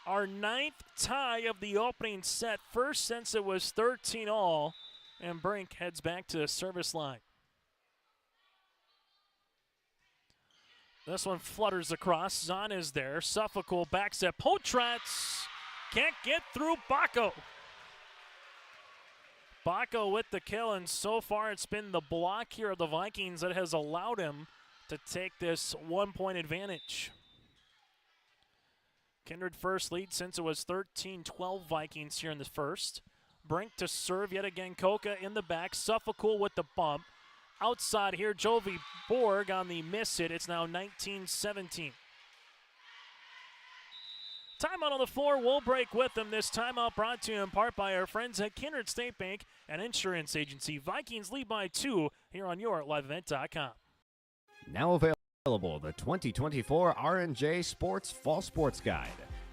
Our 9th tie of the opening set, first since it was 13 all, and Brink heads back to the service line. This one flutters across. Zahn is there. Suffolcool back set. Potrats can't get through Baco. Baco with the kill, and so far it's been the block here of the Vikings that has allowed him to take this 1-point advantage. Kindred first lead since it was 13-12 Vikings here in the first. Brink to serve yet again. Koka in the back. Suffolk with the bump. Outside here, Jovi Borg on the miss hit. It's now 19-17. Timeout on the floor. We'll break with them. This timeout brought to you in part by our friends at Kindred State Bank and Insurance Agency. Vikings lead by 2 here on YourLiveEvent.com. Now available, the 2024 R&J Sports Fall Sports Guide.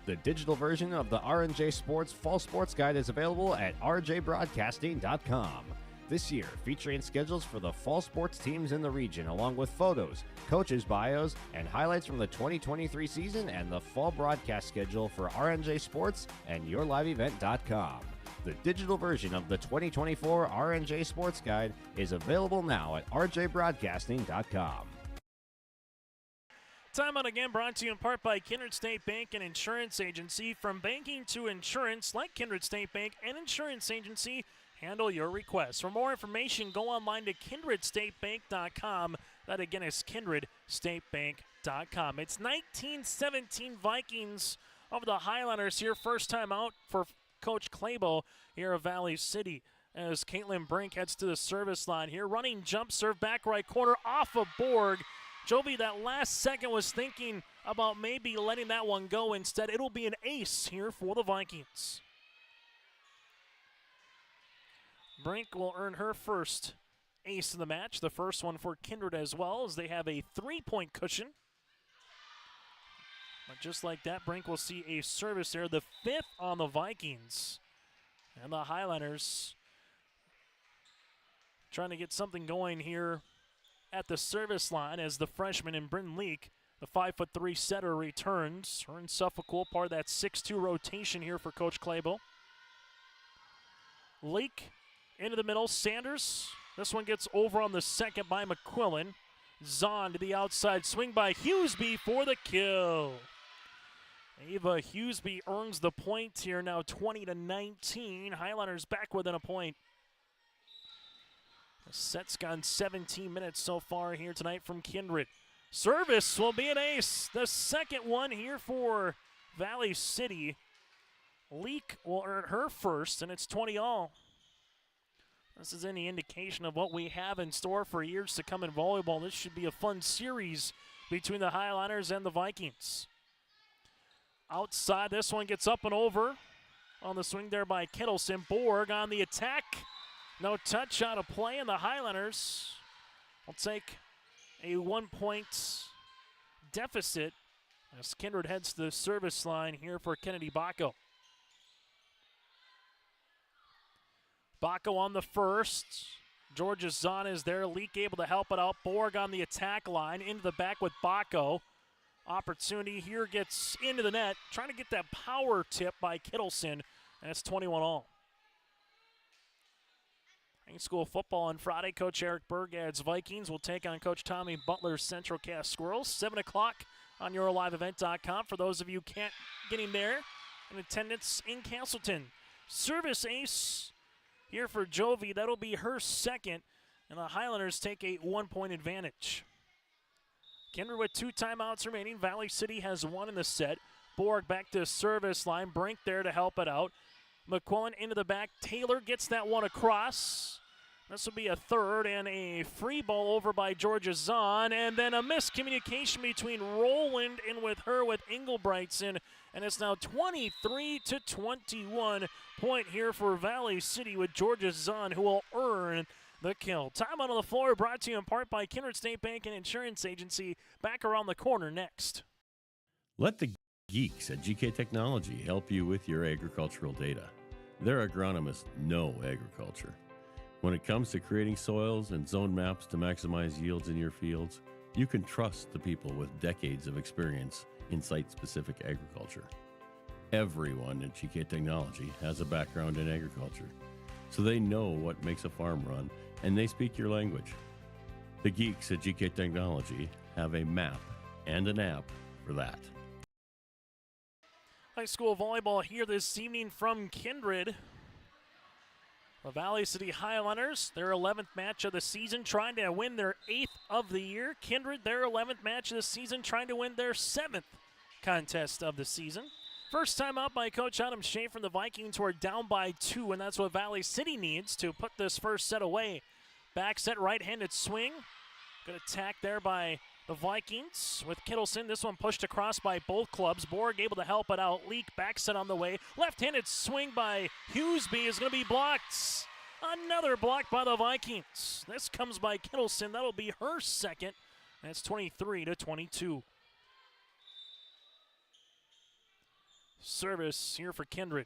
The digital version of the R&J Sports Fall Sports Guide is available at rjbroadcasting.com. This year, featuring schedules for the fall sports teams in the region, along with photos, coaches' bios, and highlights from the 2023 season and the fall broadcast schedule for R&J Sports and YourLiveEvent.com. The digital version of the 2024 R&J Sports Guide is available now at rjbroadcasting.com. Timeout again brought to you in part by Kindred State Bank and Insurance Agency. From banking to insurance, like Kindred State Bank and Insurance Agency, handle your requests. For more information, go online to kindredstatebank.com. That again is kindredstatebank.com. It's 19-17 Vikings over the Highlanders here. First time out for Coach Claybo here of Valley City as Caitlin Brink heads to the service line here. Running jump serve back right corner off of Borg. Jovi, that last second, was thinking about maybe letting that one go. Instead, it'll be an ace here for the Vikings. Brink will earn her first ace of the match, the first one for Kindred as well, as they have a 3-point cushion. But just like that, Brink will see a service there, the 5th on the Vikings. And the Highlanders trying to get something going here at the service line as the freshman in Britton Leak, the 5'3" setter, returns. Her and Suffolk, part of that 6-2 rotation here for Coach Claybo. Leak into the middle. Sanders. This one gets over on the second by McQuillan. Zahn to the outside. Swing by Hughesby for the kill. Ava Hughesby earns the point here, now 20-19. Highlanders back within a point. The set's gone 17 minutes so far here tonight from Kindred. Service will be an ace. The second one here for Valley City. Leak will earn her first, and it's 20-all. This is any indication of what we have in store for years to come in volleyball. This should be a fun series between the Highlanders and the Vikings. Outside, this one gets up and over on the swing there by Kittleson. Borg on the attack. No touch out of play, and the Highlanders will take a 1-point deficit as Kindred heads to the service line here for Kennedy Baco. Baco on the first. Georgia Zahn is there. Leak able to help it out. Borg on the attack line. Into the back with Baco. Opportunity here gets into the net. Trying to get that power tip by Kittleson, and it's 21-all. High school football on Friday. Coach Eric Burgad's Vikings will take on Coach Tommy Butler's Central Cass Squirrels. 7 o'clock on YourLiveEvent.com for those of you can't getting there in attendance in Castleton. Service ace here for Jovi. That'll be her second, and the Highlanders take a 1-point advantage. Kindred with 2 timeouts remaining. Valley City has 1 in the set. Borg back to service line. Brink there to help it out. McQuillan into the back. Taylor gets that one across. This will be a third, and a free ball over by Georgia Zahn, and then a miscommunication between Rowland and with Engelbrigtsen, and it's now 23-21 point here for Valley City with Georgia Zahn, who will earn the kill. Time out on the floor brought to you in part by Kindred State Bank and Insurance Agency. Back around the corner next. Let the geeks at GK Technology help you with your agricultural data. Their agronomists know agriculture. When it comes to creating soils and zone maps to maximize yields in your fields, you can trust the people with decades of experience in site-specific agriculture. Everyone at GK Technology has a background in agriculture, so they know what makes a farm run, and they speak your language. The geeks at GK Technology have a map and an app for that. High school volleyball here this evening from Kindred. The Valley City Highlanders, their 11th match of the season, trying to win their 8th of the year. Kindred, their 11th match of the season, trying to win their 7th contest of the season. First time out by Coach Adam Schaefer. The Vikings were down by 2, and that's what Valley City needs to put this first set away. Back set, right-handed swing. Good attack there by the Vikings with Kittleson. This one pushed across by both clubs. Borg able to help it out. Leak back set on the way. Left-handed swing by Hughesby is going to be blocked. Another block by the Vikings. This comes by Kittleson. That'll be her second. That's 23-22. Service here for Kindred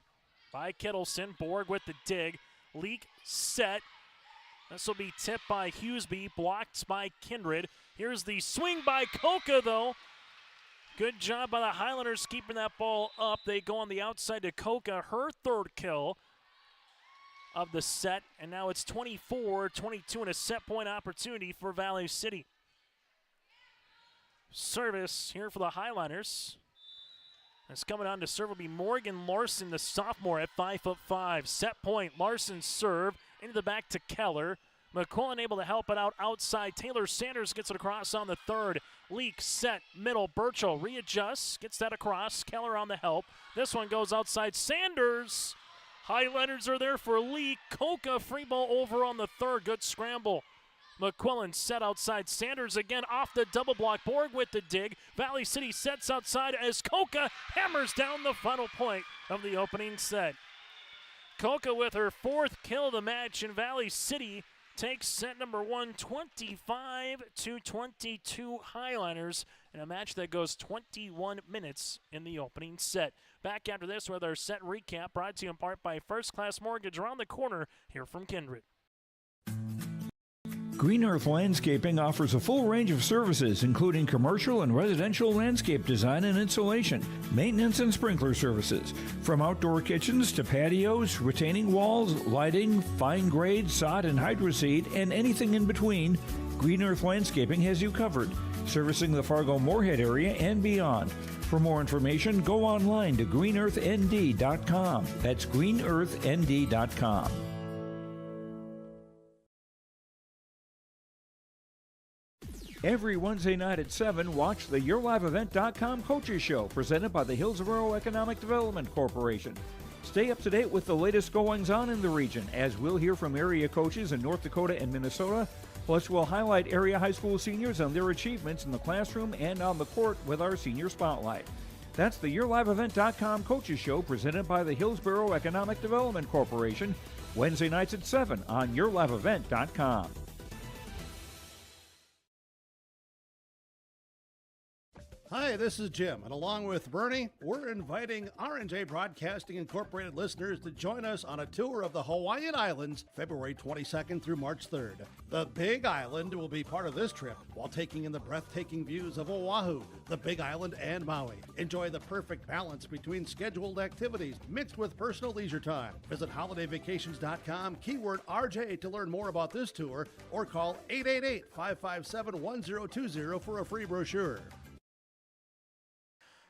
by Kittleson. Borg with the dig. Leak set. This will be tipped by Hughesby, blocked by Kindred. Here's the swing by Coca, though. Good job by the Highlanders keeping that ball up. They go on the outside to Coca, her third kill of the set. And now it's 24-22 and a set point opportunity for Valley City. Service here for the Highlanders. It's coming on to serve will be Morgan Larson, the sophomore at 5'5". Set point, Larson's serve into the back to Keller. McQuillan able to help it out outside. Taylor Sanders gets it across on the third. Leak, set, middle. Burchell readjusts, gets that across. Keller on the help. This one goes outside. Sanders. Highlanders are there for Leak. Coca free ball over on the third. Good scramble. McQuillan set outside. Sanders again off the double block. Borg with the dig. Valley City sets outside as Coca hammers down the final point of the opening set. Coca with her fourth kill of the match, and Valley City takes set number 1, 25-22 Highlanders, in a match that goes 21 minutes in the opening set. Back after this with our set recap, brought to you in part by First Class Mortgage. Around the corner, here from Kindred. Green Earth Landscaping offers a full range of services, including commercial and residential landscape design and installation, maintenance and sprinkler services. From outdoor kitchens to patios, retaining walls, lighting, fine grade, sod and hydroseed, and anything in between, Green Earth Landscaping has you covered, servicing the Fargo-Moorhead area and beyond. For more information, go online to greenearthnd.com. That's greenearthnd.com. Every Wednesday night at 7, watch the YourLiveEvent.com Coaches Show, presented by the Hillsborough Economic Development Corporation. Stay up to date with the latest goings-on in the region, as we'll hear from area coaches in North Dakota and Minnesota. Plus, we'll highlight area high school seniors and their achievements in the classroom and on the court with our Senior Spotlight. That's the YourLiveEvent.com Coaches Show, presented by the Hillsborough Economic Development Corporation, Wednesday nights at 7 on YourLiveEvent.com. Hi, this is Jim, and along with Bernie, we're inviting R&J Broadcasting Incorporated listeners to join us on a tour of the Hawaiian Islands, February 22nd through March 3rd. The Big Island will be part of this trip, while taking in the breathtaking views of Oahu, the Big Island, and Maui. Enjoy the perfect balance between scheduled activities mixed with personal leisure time. Visit holidayvacations.com, keyword RJ to learn more about this tour, or call 888-557-1020 for a free brochure.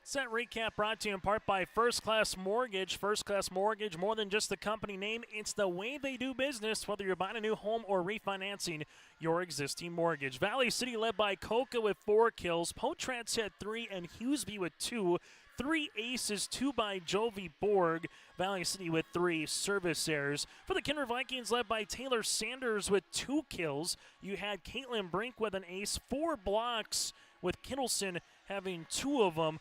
Set recap brought to you in part by First Class Mortgage. First Class Mortgage, more than just the company name, it's the way they do business, whether you're buying a new home or refinancing your existing mortgage. Valley City led by Coca with 4 kills. Potrats had 3 and Hughesby with 2. 3 aces, 2 by Jovi Borg. Valley City with 3 service errors. For the Kindred Vikings, led by Taylor Sanders with 2 kills. You had Caitlin Brink with an ace, 4 blocks, with Kittleson having 2 of them.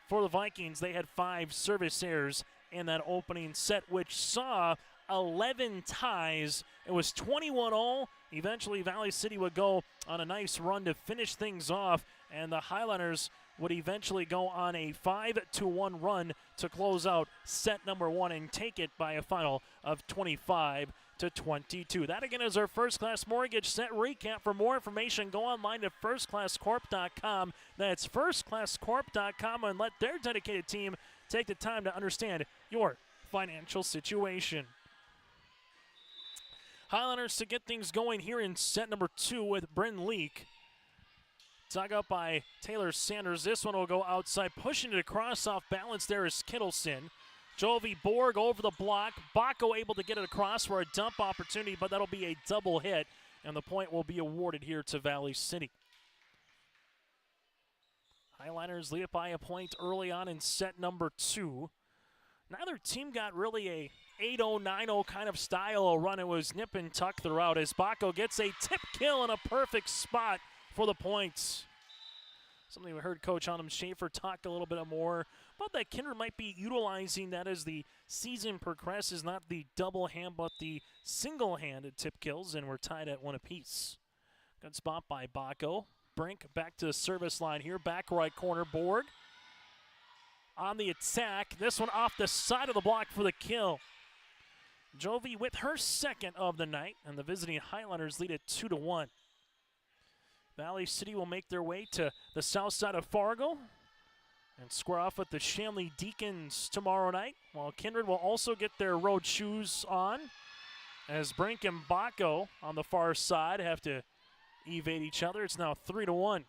For the Vikings, they had 5 service errors in that opening set, which saw 11 ties. It was 21-all. Eventually, Valley City would go on a nice run to finish things off, and the Highlanders would eventually go on a 5-1 run to close out set number 1 and take it by a final of 25-22. That again is our First Class Mortgage set recap. For more information, go online to firstclasscorp.com. That's firstclasscorp.com, and let their dedicated team take the time to understand your financial situation. Highlanders to get things going here in set number 2 with Bryn Leak. Dug up by Taylor Sanders. This one will go outside, pushing it across off balance. There is Kittleson. Jovi Borg over the block. Baco able to get it across for a dump opportunity, but that'll be a double hit, and the point will be awarded here to Valley City. Highliners lead it by a point early on in set number 2. Neither team got really a 8-0, 9-0 kind of style run. It was nip and tuck throughout as Baco gets a tip kill in a perfect spot for the points. Something we heard Coach Adam Schaefer talk a little bit more about, that Kindred might be utilizing that as the season progresses, not the double hand, but the single-handed tip kills, and we're tied at 1 apiece. Good spot by Baco. Brink back to the service line here. Back right corner, Borg on the attack. This one off the side of the block for the kill. Jovi with her second of the night, and the visiting Highlanders lead it 2-1. Valley City will make their way to the south side of Fargo and square off with the Shanley Deacons tomorrow night, while Kindred will also get their road shoes on as Brink and Baco on the far side have to evade each other. It's now 3-1.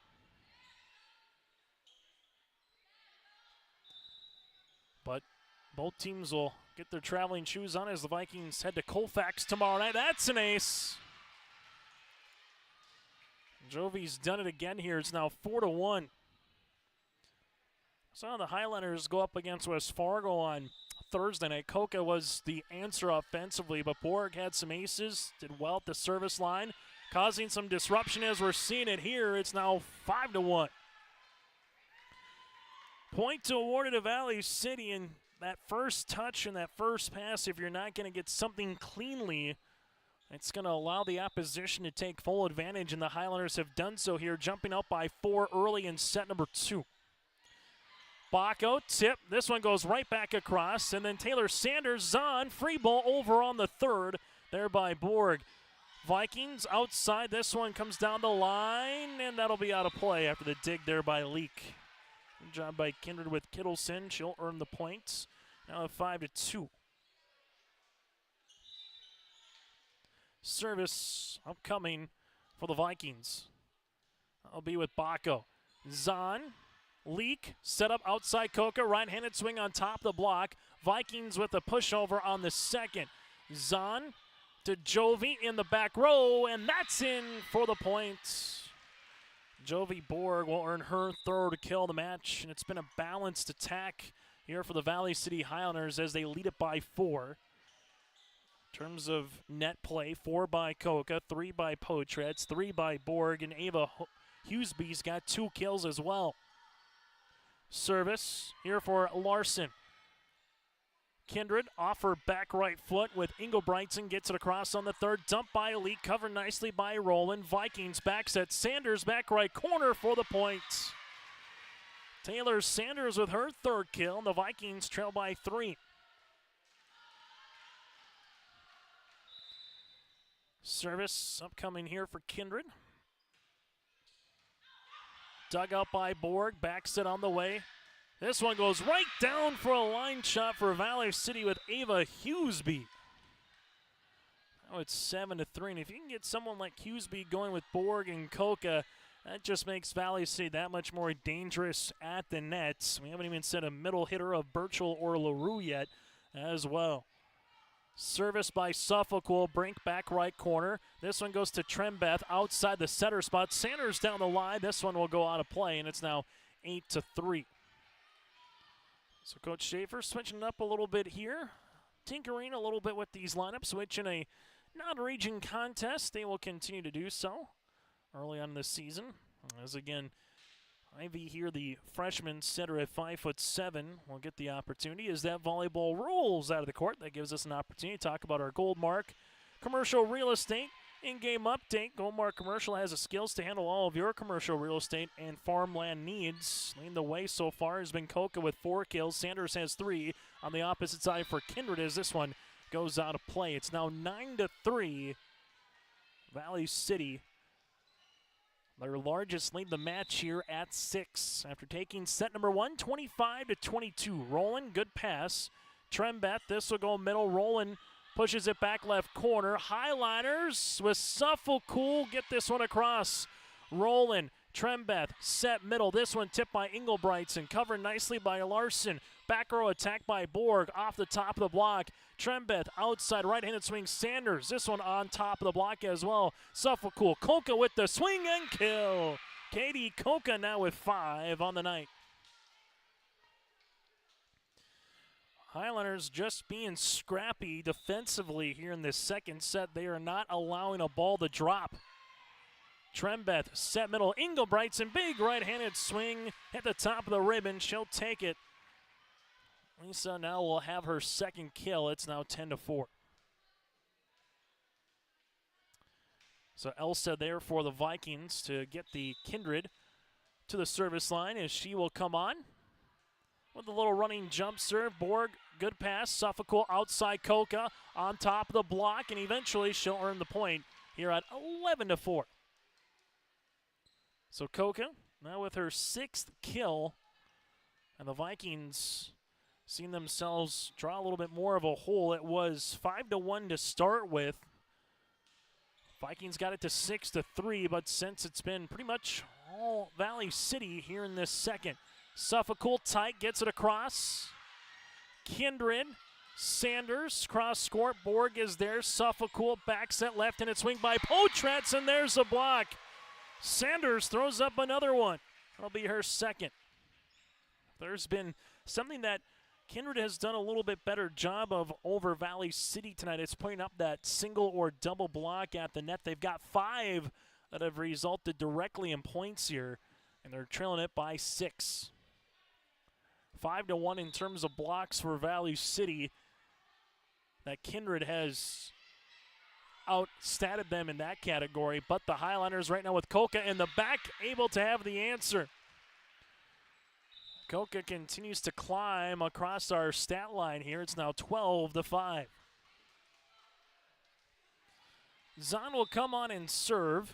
But both teams will get their traveling shoes on as the Vikings head to Colfax tomorrow night. That's an ace. Jovi's done it again here. It's now 4-1. So the Highlanders go up against West Fargo on Thursday night. Coca was the answer offensively, but Borg had some aces, did well at the service line, causing some disruption as we're seeing it here. It's now 5-1. Point awarded to Valley City, and that first touch and that first pass, if you're not going to get something cleanly, it's going to allow the opposition to take full advantage, and the Highlanders have done so here, jumping up by 4 early in set number 2. Baco, tip. This one goes right back across, and then Taylor Sanders on. Free ball over on the third there by Borg. Vikings outside. This one comes down the line, and that'll be out of play after the dig there by Leak. Good job by Kindred with Kittleson. She'll earn the points. Now 5-2. Service upcoming for the Vikings. That'll be with Baco. Zahn, Leak, set up outside Coca. Right-handed swing on top of the block. Vikings with a pushover on the second. Zahn to Jovi in the back row, and that's in for the point. Jovi Borg will earn her third kill of the match, and it's been a balanced attack here for the Valley City Highlanders as they lead it by 4. In terms of net play, 4 by Coca, 3 by Potretz, 3 by Borg, and Ava Hughesby's got 2 kills as well. Service here for Larson. Kindred off her back right foot with Engelbreitson, gets it across on the third. Dump by Elite, covered nicely by Roland. Vikings back set. Sanders back right corner for the point. Taylor Sanders with her third kill, and the Vikings trail by 3. Service upcoming here for Kindred. Dug out by Borg, backs it on the way. This one goes right down for a line shot for Valley City with Ava Hughesby. Now it's 7-3, and if you can get someone like Hughesby going with Borg and Coca, that just makes Valley City that much more dangerous at the nets. We haven't even said a middle hitter of Birchall or LaRue yet as well. Service by Suffolk will Brink back right corner. This one goes to Trembeth outside the setter spot. Sanders down the line. This one will go out of play, and it's now 8-3. So Coach Schaefer switching it up a little bit here. Tinkering a little bit with these lineups, which in a non-region contest, they will continue to do so early on this season. As again, Ivy here, the freshman setter at 5'7", will get the opportunity as that volleyball rolls out of the court. That gives us an opportunity to talk about our Goldmark Commercial Real Estate in-game update. Goldmark Commercial has the skills to handle all of your commercial real estate and farmland needs. Leading the way so far has been Coca with 4 kills. Sanders has 3 on the opposite side for Kindred as this one goes out of play. It's now 9-3. Valley City, their largest lead the match here at 6 after taking set number 1, 25-22. Roland, good pass. Trembeth, this will go middle. Roland pushes it back left corner. Highliners with Suffolk Cool get this one across. Roland Trembeth set middle. This one tipped by Engelbreitsen. Covered nicely by Larson. Back row attack by Borg off the top of the block. Trembeth outside right-handed swing. Sanders. This one on top of the block as well. Suffolk Koka with the swing and kill. Katie Koka now with 5 on the night. Highlanders just being scrappy defensively here in this second set. They are not allowing a ball to drop. Trembeth set middle. Engelbreitsen, big right-handed swing at the top of the ribbon. She'll take it. Lisa now will have her second kill. It's now 10-4. So Elsa there for the Vikings to get the Kindred to the service line as she will come on. With a little running jump serve. Borg, good pass. Suffolk outside Koka on top of the block, and eventually she'll earn the point here at 11-4. So Koka now with her 6th kill, and the Vikings seeing themselves draw a little bit more of a hole. It was 5-1 to start with. Vikings got it to 6-3, but since it's been pretty much all Valley City here in this second. Suffolk tight, gets it across. Kindred, Sanders, cross court. Borg is there. Suffolk back set left-handed swing by Potratz, and there's a block. Sanders throws up another one. That'll be her second. There's been something that Kindred has done a little bit better job of over Valley City tonight. It's putting up that single or double block at the net. They've got 5 that have resulted directly in points here, and they're trailing it by 6. 5-1 in terms of blocks for Valley City. That Kindred has outstatted them in that category, but the Highlanders right now with Koka in the back able to have the answer. Koka continues to climb across our stat line here. It's now 12-5. Zahn will come on and serve.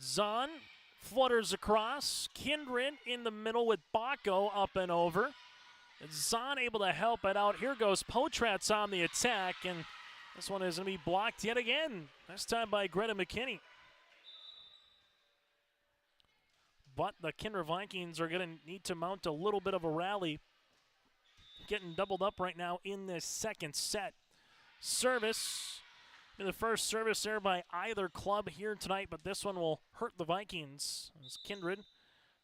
Zahn flutters across. Kindred in the middle with Baco up and over. Zahn able to help it out. Here goes Potratz on the attack, and this one is going to be blocked yet again, this time by Greta McKinney. But the Kindred Vikings are going to need to mount a little bit of a rally. Getting doubled up right now in this second set. Service. The first service there by either club here tonight, but this one will hurt the Vikings as Kindred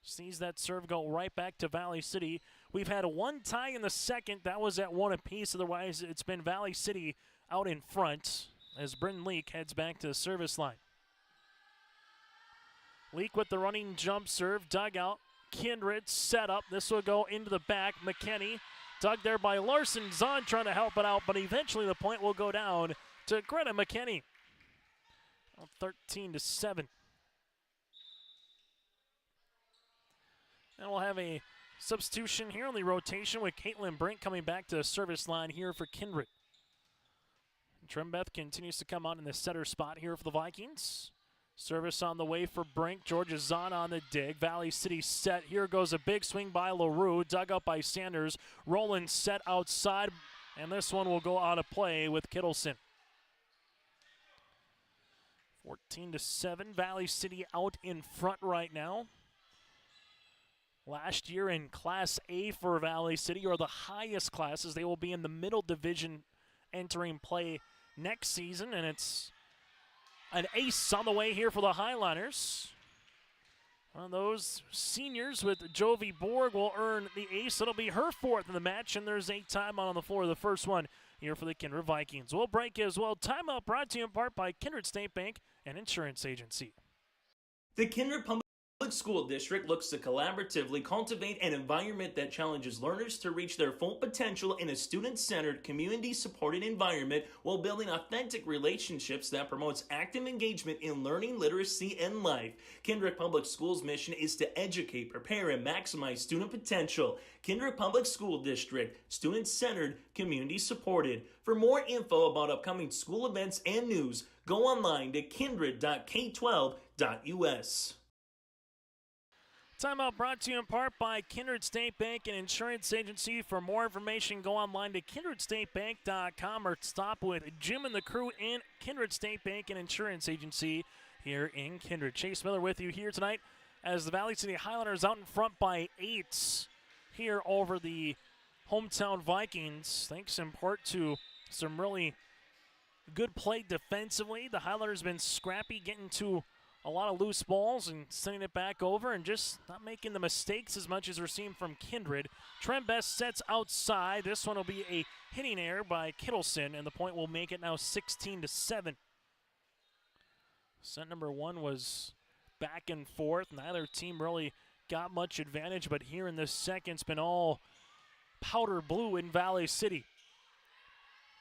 sees that serve go right back to Valley City. We've had one tie in the second. That was at 1 apiece. Otherwise, it's been Valley City out in front as Bryn Leak heads back to the service line. Leak with the running jump serve. Dug out. Kindred set up. This will go into the back. McKinney dug there by Larson. Zahn trying to help it out, but eventually the point will go down to Greta McKinney. 13-7. And we'll have a substitution here on the rotation with Caitlin Brink coming back to the service line here for Kindred. Trembeth continues to come on in the setter spot here for the Vikings. Service on the way for Brink. Georgia Zahn on the dig. Valley City set. Here goes a big swing by LaRue. Dug up by Sanders. Roland set outside. And this one will go out of play with Kittleson. 14-7. Valley City out in front right now. Last year in Class A for Valley City, or the highest classes, they will be in the middle division entering play next season, and it's an ace on the way here for the Highliners. One of those seniors with Jovi Borg will earn the ace. It'll be her 4th in the match, and there's 8 timeout on the floor. The first one here for the Kindred Vikings. We'll break as well. Timeout brought to you in part by Kindred State Bank and Insurance Agency. The Kindred Public School District looks to collaboratively cultivate an environment that challenges learners to reach their full potential in a student-centered, community-supported environment while building authentic relationships that promotes active engagement in learning, literacy, and life. Kindred Public Schools' mission is to educate, prepare, and maximize student potential. Kindred Public School District, student-centered, community-supported. For more info about upcoming school events and news, go online to kindred.k12.us. Timeout brought to you in part by Kindred State Bank and Insurance Agency. For more information, go online to kindredstatebank.com or stop with Jim and the crew in Kindred State Bank and Insurance Agency here in Kindred. Chase Miller with you here tonight as the Valley City Highlanders out in front by 8 here over the hometown Vikings, thanks in part to some really good play defensively. The Highlanders been scrappy, getting to a lot of loose balls and sending it back over and just not making the mistakes as much as we're seeing from Kindred. Trent Best sets outside. This one will be a hitting error by Kittleson, and the point will make it now 16-7. Set number 1 was back and forth. Neither team really got much advantage, but here in this second, it's been all powder blue in Valley City.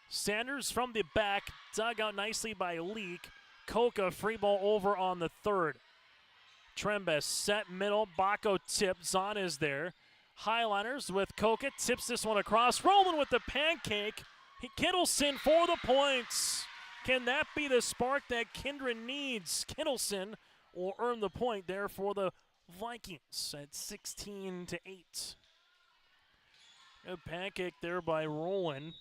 Sanders from the back, dug out nicely by Leak. Coca free ball over on the third. Trembes set middle, Baco tip, Zahn is there. Highliners with Coca, tips this one across, rolling with the pancake. Kittleson for the points. Can that be the spark that Kindred needs? Kittleson will earn the point there for the Vikings at 16-8. Good pancake there by Rowland.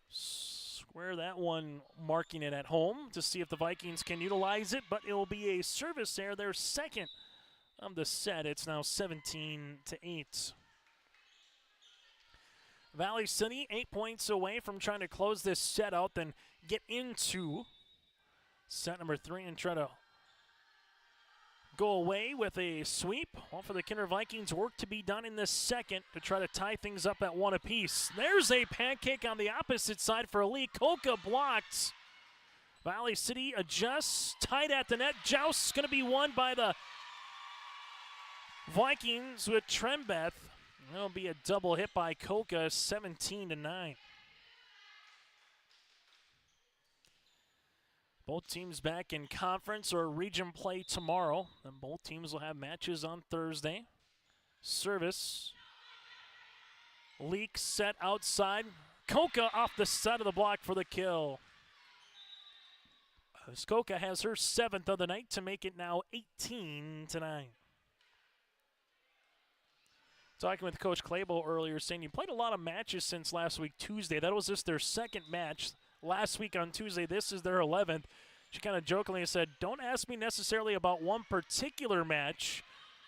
Square that one, marking it at home to see if the Vikings can utilize it, but it will be a service error, their second of the set. It's now 17-8. Valley City 8 points away from trying to close this set out, then get into set number 3 and try to go away with a sweep. Well, for the Kindred Vikings, work to be done in this second to try to tie things up at 1 apiece. There's a pancake on the opposite side for Lee. Coca blocked. Valley City adjusts, tight at the net. Joust's going to be won by the Vikings with Trembeth. That'll be a double hit by Coca, 17-9. Both teams back in conference or region play tomorrow. And both teams will have matches on Thursday. Service. Leak set outside. Coca off the side of the block for the kill. Coca has her 7th of the night to make it now 18-9. Talking with Coach Claybo earlier, saying you played a lot of matches since last week, Tuesday. That was just their second match. Last week on Tuesday, this is their 11th. She kind of jokingly said, don't ask me necessarily about one particular match.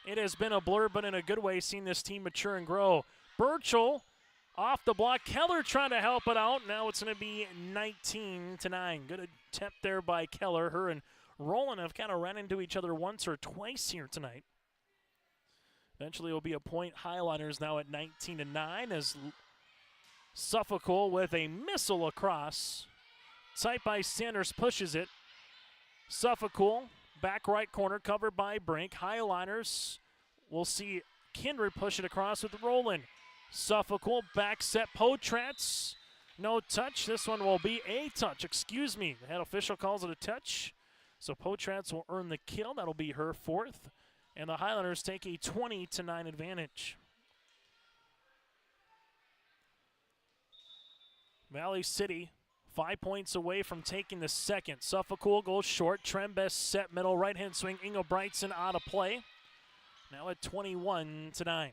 It has been a blur, but in a good way, seeing this team mature and grow. Burchell off the block. Keller trying to help it out. Now it's going to be 19-9. Good attempt there by Keller. Her and Roland have kind of ran into each other once or twice here tonight. Eventually it will be a point. Highliners now at 19-9 as Suffolk with a missile across. Tight by Sanders, pushes it. Suffolk, back right corner, covered by Brink. Highliners, we'll see Kindred push it across with Roland. Suffolk, back set, Potrats. No touch. This one will be a touch. Excuse me. The head official calls it a touch. So Potrats will earn the kill. That'll be her 4th. And the Highlanders take a 20-9 advantage. Valley City 5 points away from taking the second. Suffolk goes short. Trembest set middle. Right-hand swing. Ingo Brightson out of play. Now at 21-9.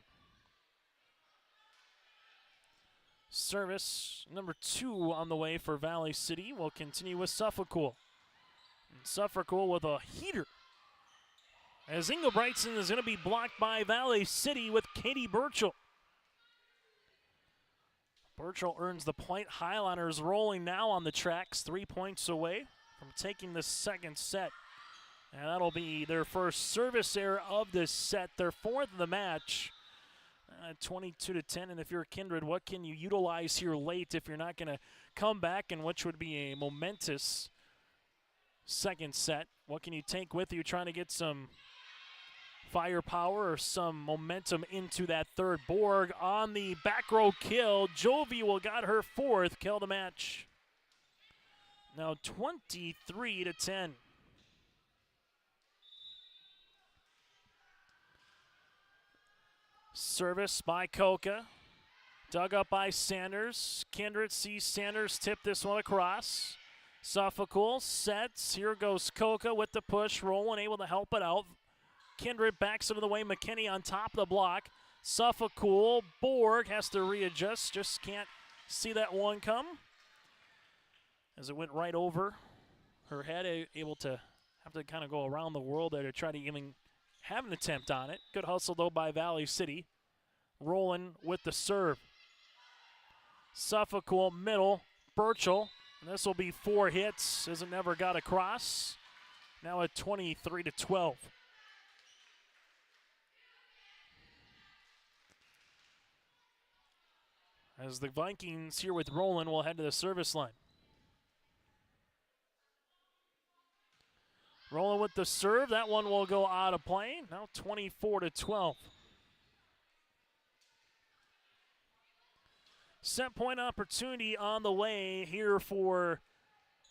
Service number 2 on the way for Valley City. Will continue with Suffolk. And Suffolk with a heater. As Ingo Brightson is going to be blocked by Valley City with Katie Burchell. Burchell earns the point. Highliners rolling now on the tracks, 3 points away from taking the second set. And that'll be their first service error of this set, their 4th of the match. 22-10, and if you're Kindred, what can you utilize here late if you're not going to come back in which would be a momentous second set? What can you take with you trying to get some firepower or some momentum into that third? Borg on the back row kill. Jovi will got her 4th kill of the match. Now 23-10. Service by Coca. Dug up by Sanders. Kindred sees Sanders tip this one across. Suffolk sets. Here goes Coca with the push. Roland able to help it out. Kindred backs it of the way. McKinney on top of the block. Suffolk. Borg has to readjust. Just can't see that one come. As it went right over her head, able to Have to kind of go around the world there to try to even have an attempt on it. Good hustle, though, by Valley City. Rolling with the serve. Suffolk middle. Burchell. And this will be 4 hits as it never got across. Now at 23-12. As the Vikings here with Roland will head to the service line. Roland with the serve. That one will go out of play. Now 24-12. Set point opportunity on the way here for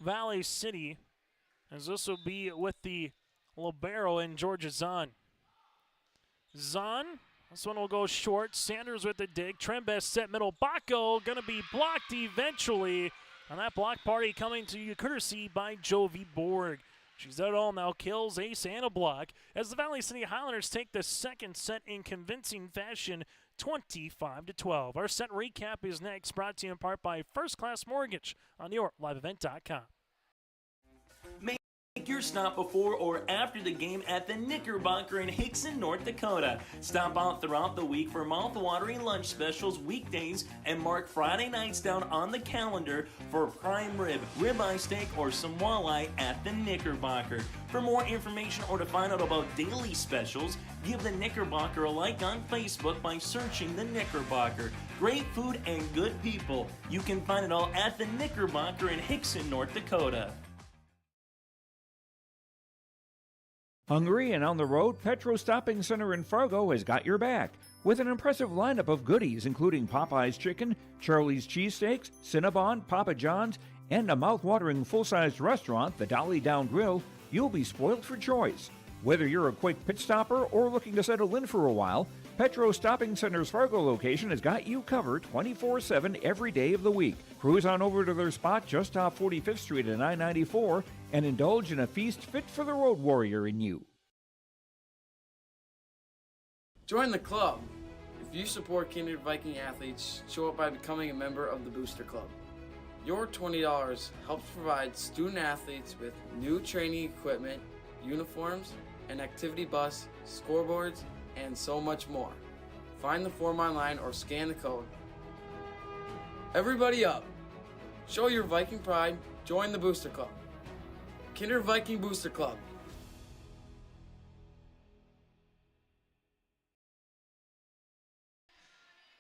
Valley City, as this will be with the libero in Georgia Zahn. Zahn, this one will go short. Sanders with the dig. Trembest set middle. Baco going to be blocked eventually. And that block party coming to you courtesy by Jovi Borg. She's done it all now, kills, ace, and a block, as the Valley City Highlanders take the second set in convincing fashion, 25-12. Our set recap is next, brought to you in part by First Class Mortgage on YourLiveEvent.com. Make your stop before or after the game at the Knickerbocker in Hickson, North Dakota. Stop out throughout the week for mouth-watering lunch specials weekdays and mark Friday nights down on the calendar for prime rib, ribeye steak, or some walleye at the Knickerbocker. For more information or to find out about daily specials, give the Knickerbocker a like on Facebook by searching the Knickerbocker. Great food and good people. You can find it all at the Knickerbocker in Hickson, North Dakota. Hungry and on the road, Petro Stopping Center in Fargo has got your back with an impressive lineup of goodies including Popeye's Chicken, Charlie's Cheesesteaks, Cinnabon, Papa John's, and a mouth-watering full-sized restaurant, the Dolly Down Grill. You'll be spoiled for choice. Whether you're a quick pit stopper or looking to settle in for a while, Petro Stopping Center's Fargo location has got you covered 24/7 every day of the week. Cruise on over to their spot just off 45th Street and I-94 and indulge in a feast fit for the road warrior in you. Join the club. If you support Kindred Viking athletes, show up by becoming a member of the Booster Club. Your $20 helps provide student athletes with new training equipment, uniforms, an activity bus, scoreboards, and so much more. Find the form online or scan the code. Everybody up! Show your Viking pride. Join the Booster Club. Kindred Viking Booster Club.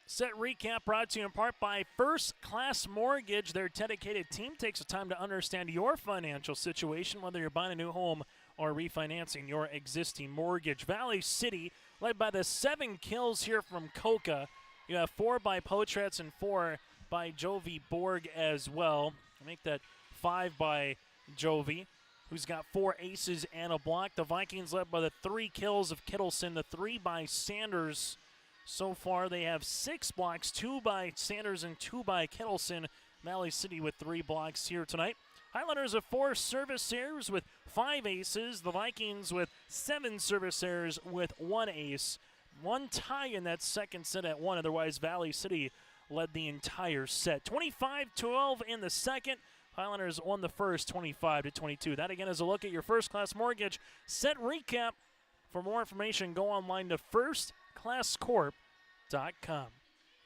Set recap brought to you in part by First Class Mortgage. Their dedicated team takes the time to understand your financial situation, whether you're buying a new home or refinancing your existing mortgage. Valley City, led by the 7 kills here from Coca. You have 4 by Potratz and 4 by Jovi Borg as well. Make that 5 by Jovi, who's got 4 aces and a block. The Vikings led by the 3 kills of Kittleson, the 3 by Sanders. So far, they have 6 blocks, 2 by Sanders and 2 by Kittleson. Valley City with 3 blocks here tonight. Highlanders have 4 service errors with 5 aces. The Vikings with 7 service errors with 1 ace. 1 tie in that second set at 1. Otherwise, Valley City led the entire set. 25-12 in the second. Highlanders won the first 25-22. That again is a look at your First Class Mortgage set recap. For more information, go online to firstclasscorp.com.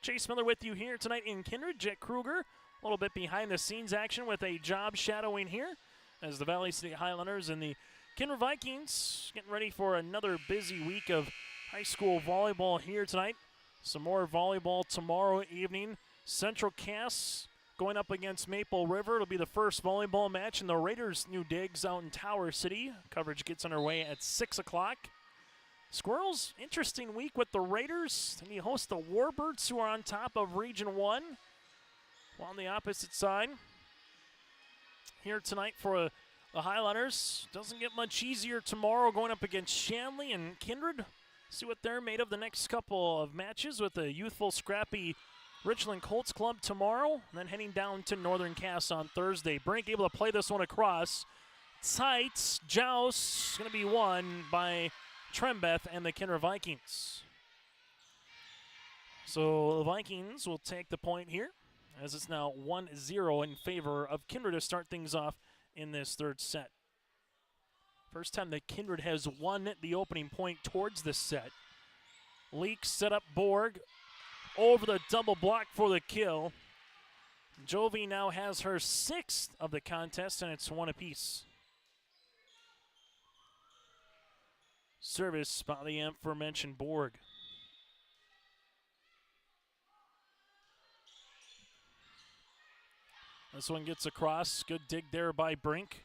Chase Miller with you here tonight in Kindred. Jet Kruger, a little bit behind the scenes action with a job shadowing here as the Valley City Highlanders and the Kindred Vikings getting ready for another busy week of high school volleyball here tonight. Some more volleyball tomorrow evening. Central Cass going up against Maple River. It'll be the first volleyball match in the Raiders' new digs out in Tower City. Coverage gets underway at 6 o'clock. Squirrels, interesting week with the Raiders. And you host the Warbirds, who are on top of Region 1. While on the opposite side, here tonight for the Highlanders. Doesn't get much easier tomorrow going up against Shanley and Kindred. See what they're made of the next couple of matches with the youthful, scrappy Richland Colts Club tomorrow. And then heading down to Northern Cass on Thursday. Brink able to play this one across. Tight joust going to be won by Trembeth and the Kindred Vikings. So the Vikings will take the point here, as it's now 1-0 in favor of Kindred to start things off in this third set. First time that Kindred has won the opening point towards this set. Leak set up Borg over the double block for the kill. Jovi now has her 6th of the contest, and it's 1 apiece. Service by the aforementioned Borg. This one gets across. Good dig there by Brink.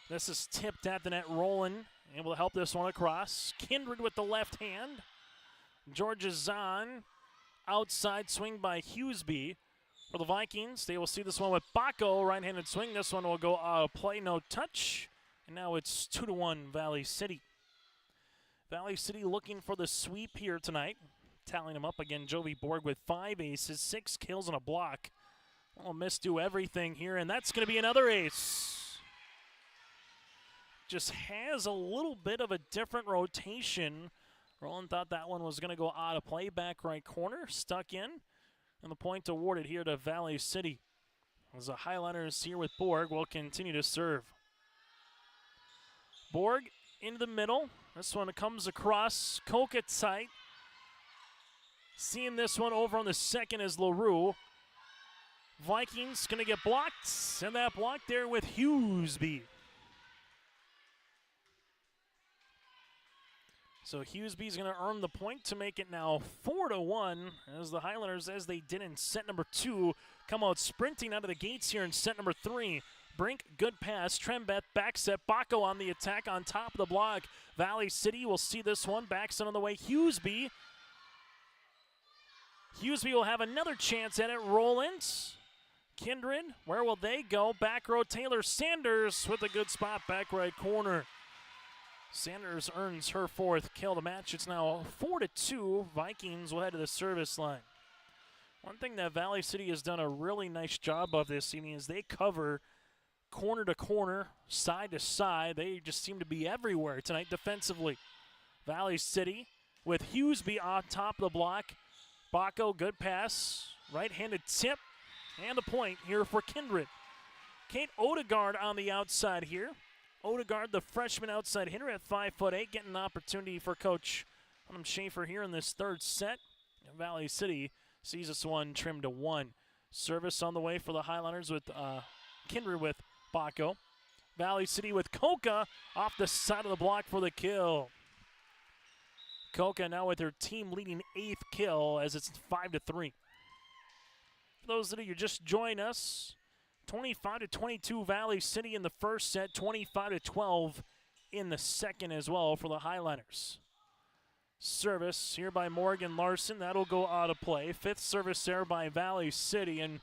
This is tipped at the net. Roland able to help this one across. Kindred with the left hand. Georgia Zahn. Outside swing by Hughesby. For the Vikings, they will see this one with Baco. Right-handed swing. This one will go out of play. No touch. And now it's 2-1 Valley City. Valley City looking for the sweep here tonight. Tallying them up again. Jovi Borg with 5 aces, 6 kills and a block. Well, misdo everything here, and that's going to be another ace. Just has a little bit of a different rotation. Roland thought that one was going to go out of play. Back right corner, stuck in. And the point awarded here to Valley City. As the Highlanders here with Borg will continue to serve. Borg into the middle. This one comes across. Koka tight. Seeing this one over on the second is LaRue. Vikings going to get blocked, and that block there with Hughesby. So Hughesby's going to earn the point to make it now 4-1 as the Highlanders, as they did in set number 2, come out sprinting out of the gates here in set number 3. Brink, good pass. Trembeth, back set. Baco on the attack on top of the block. Valley City will see this one. Back set on the way. Hughesby. Hughesby will have another chance at it. Rollins. Kindred, where will they go? Back row, Taylor Sanders with a good spot, back right corner. Sanders earns her 4th kill of the match. It's now 4-2. Vikings will head to the service line. One thing that Valley City has done a really nice job of this evening is they cover corner to corner, side to side. They just seem to be everywhere tonight defensively. Valley City with Hughesby on top of the block. Baco, good pass. Right-handed tip. And the point here for Kindred. Kate Odegaard on the outside here. Odegaard, the freshman outside hitter at 5'8", getting an opportunity for Coach Adam Schaefer here in this 3rd set. Valley City sees this one trimmed to 1. Service on the way for the Highlanders with Kindred with Baco. Valley City with Koka off the side of the block for the kill. Koka now with her team-leading 8th kill as it's 5-3. For those that you just joined us, 25-22 Valley City in the first set, 25-12 in the second as well for the Highlanders. Service here by Morgan Larson. That'll go out of play. 5th service there by Valley City. And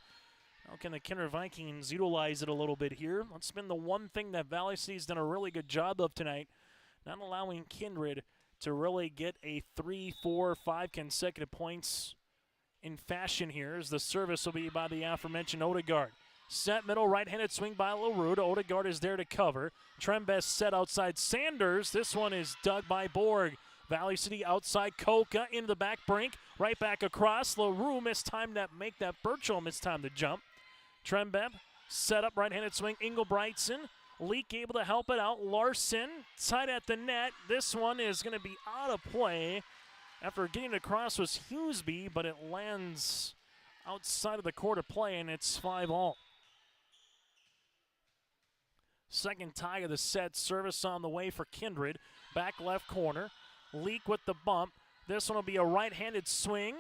how can the Kindred Vikings utilize it a little bit here? That's been the one thing that Valley City's done a really good job of tonight, not allowing Kindred to really get a 3, 4, 5 consecutive points in fashion here, as the service will be by the aforementioned Odegaard. Set middle, right-handed swing by LaRue. Odegaard is there to cover. Trembest set outside Sanders. This one is dug by Borg. Valley City outside Koka into the back Brink. Right back across. LaRue mistimed that, make that Burchell mistime the jump. Trembeb set up right-handed swing. Engelbreitson. Leak able to help it out. Larson tight at the net. This one is going to be out of play. After getting it across was Hughesby, but it lands outside of the court of play, and it's 5-all. Second tie of the set. Service on the way for Kindred. Back left corner. Leak with the bump. This one will be a right-handed swing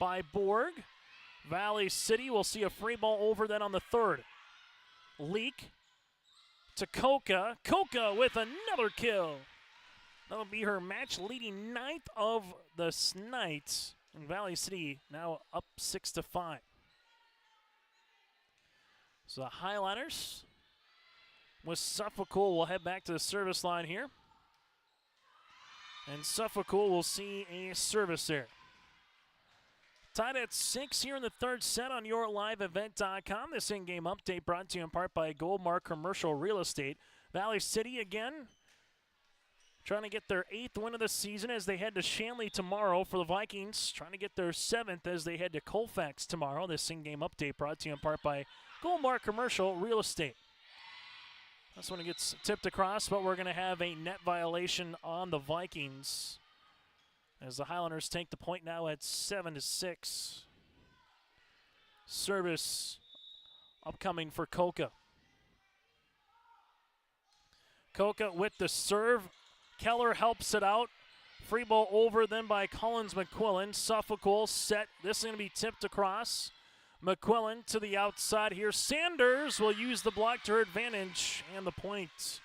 by Borg. Valley City will see a free ball over then on the 3rd. Leak to Koka. Koka with another kill. That'll be her match-leading 9th of the night. And Valley City now up 6-5. So the Highlanders with Suffolcool will head back to the service line here. And Suffolcool will see a service there. Tied at 6 here in the 3rd set on YourLiveEvent.com. This in-game update brought to you in part by Goldmark Commercial Real Estate. Valley City again trying to get their 8th win of the season as they head to Shanley tomorrow. For the Vikings, trying to get their 7th as they head to Colfax tomorrow. This in-game update brought to you in part by Goldmark Commercial Real Estate. This one gets tipped across, but we're going to have a net violation on the Vikings as the Highlanders take the point now at 7-6. Service upcoming for Koka. Koka with the serve. Keller helps it out. Free ball over then by Collins McQuillan. Suffolk set. This is going to be tipped across. McQuillan to the outside here. Sanders will use the block to her advantage and the point.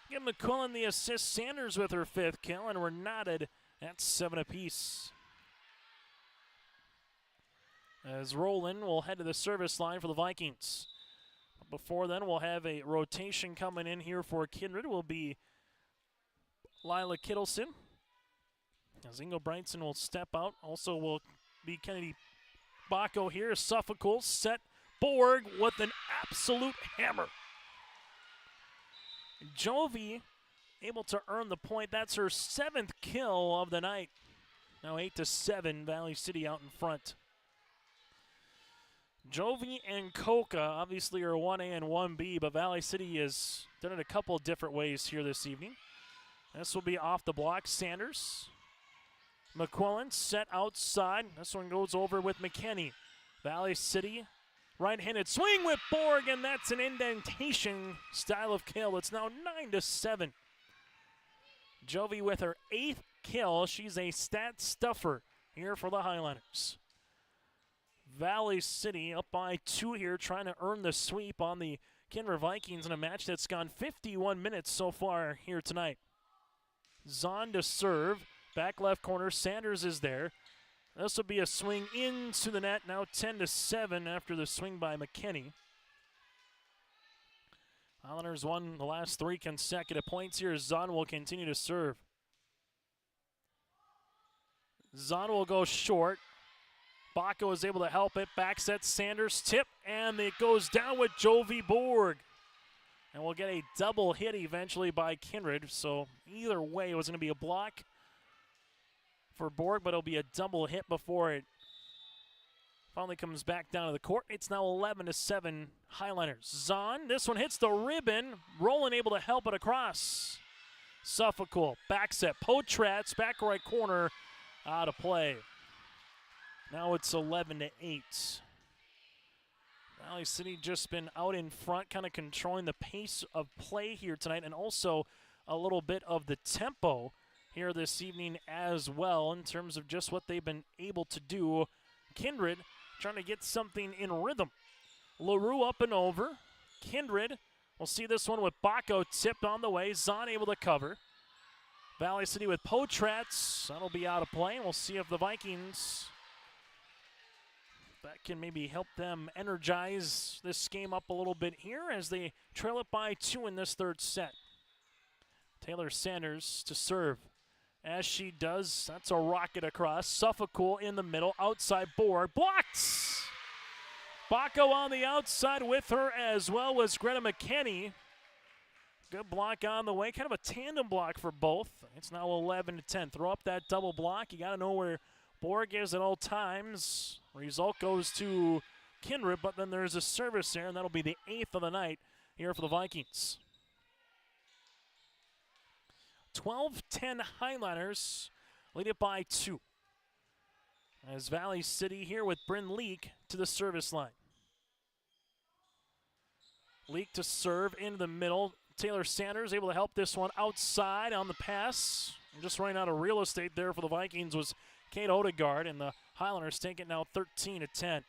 Give McQuillan the assist. Sanders with her 5th kill, and we're knotted at 7 apiece. As Rowland will head to the service line for the Vikings. Before then, we'll have a rotation coming in here for Kindred. Will be Lila Kittleson. As Ingo Brightson will step out. Also will be Kennedy Bacco here. Suffolk set. Borg with an absolute hammer. Jovi able to earn the point. That's her 7th kill of the night. Now 8-7, Valley City out in front. Jovi and Koka obviously are 1A and 1B, but Valley City has done it a couple of different ways here this evening. This will be off the block. Sanders. McQuillan set outside. This one goes over with McKinney. Valley City, right-handed swing with Borg, and that's an indentation style of kill. It's now 9-7. Jovi with her 8th kill. She's a stat stuffer here for the Highlanders. Valley City up by 2 here, trying to earn the sweep on the Kindred Vikings in a match that's gone 51 minutes so far here tonight. Zahn to serve. Back left corner, Sanders is there. This will be a swing into the net, now 10-7 after the swing by McKinney. Highlanders won the last 3 consecutive points here. Zahn will continue to serve. Zahn will go short. Bacco is able to help it. Back set, Sanders tip, and it goes down with Jovi Borg. And we'll get a double hit eventually by Kindred. So either way, it was going to be a block for Borg, but it'll be a double hit before it finally comes back down to the court. It's now 11-7 Highlanders. Zahn, this one hits the ribbon. Rowland able to help it across. Suffolk, back set. Potratz, back right corner, out of play. Now it's 11-8. Valley City just been out in front, kind of controlling the pace of play here tonight, and also a little bit of the tempo here this evening as well in terms of just what they've been able to do. Kindred trying to get something in rhythm. LaRue up and over. Kindred, we'll see this one with Bacco tipped on the way. Zahn able to cover. Valley City with Potratz. That'll be out of play. We'll see if the Vikings, that can maybe help them energize this game up a little bit here as they trail it by 2 in this 3rd set. Taylor Sanders to serve. As she does, that's a rocket across. Suffolk in the middle, outside Borg, blocked! Bacco on the outside with her as well was Greta McKinney. Good block on the way, kind of a tandem block for both. It's now 11-10. Throw up that double block. You got to know where Borg is at all times. Result goes to Kindred, but then there's a service there, and that'll be the 8th of the night here for the Vikings. 12-10 Highlanders, lead it by 2. As Valley City here with Bryn Leak to the service line. Leak to serve into the middle. Taylor Sanders able to help this one outside on the pass. And just running out of real estate there for the Vikings was Kate Odegaard, and the Highlanders take it now 13-10.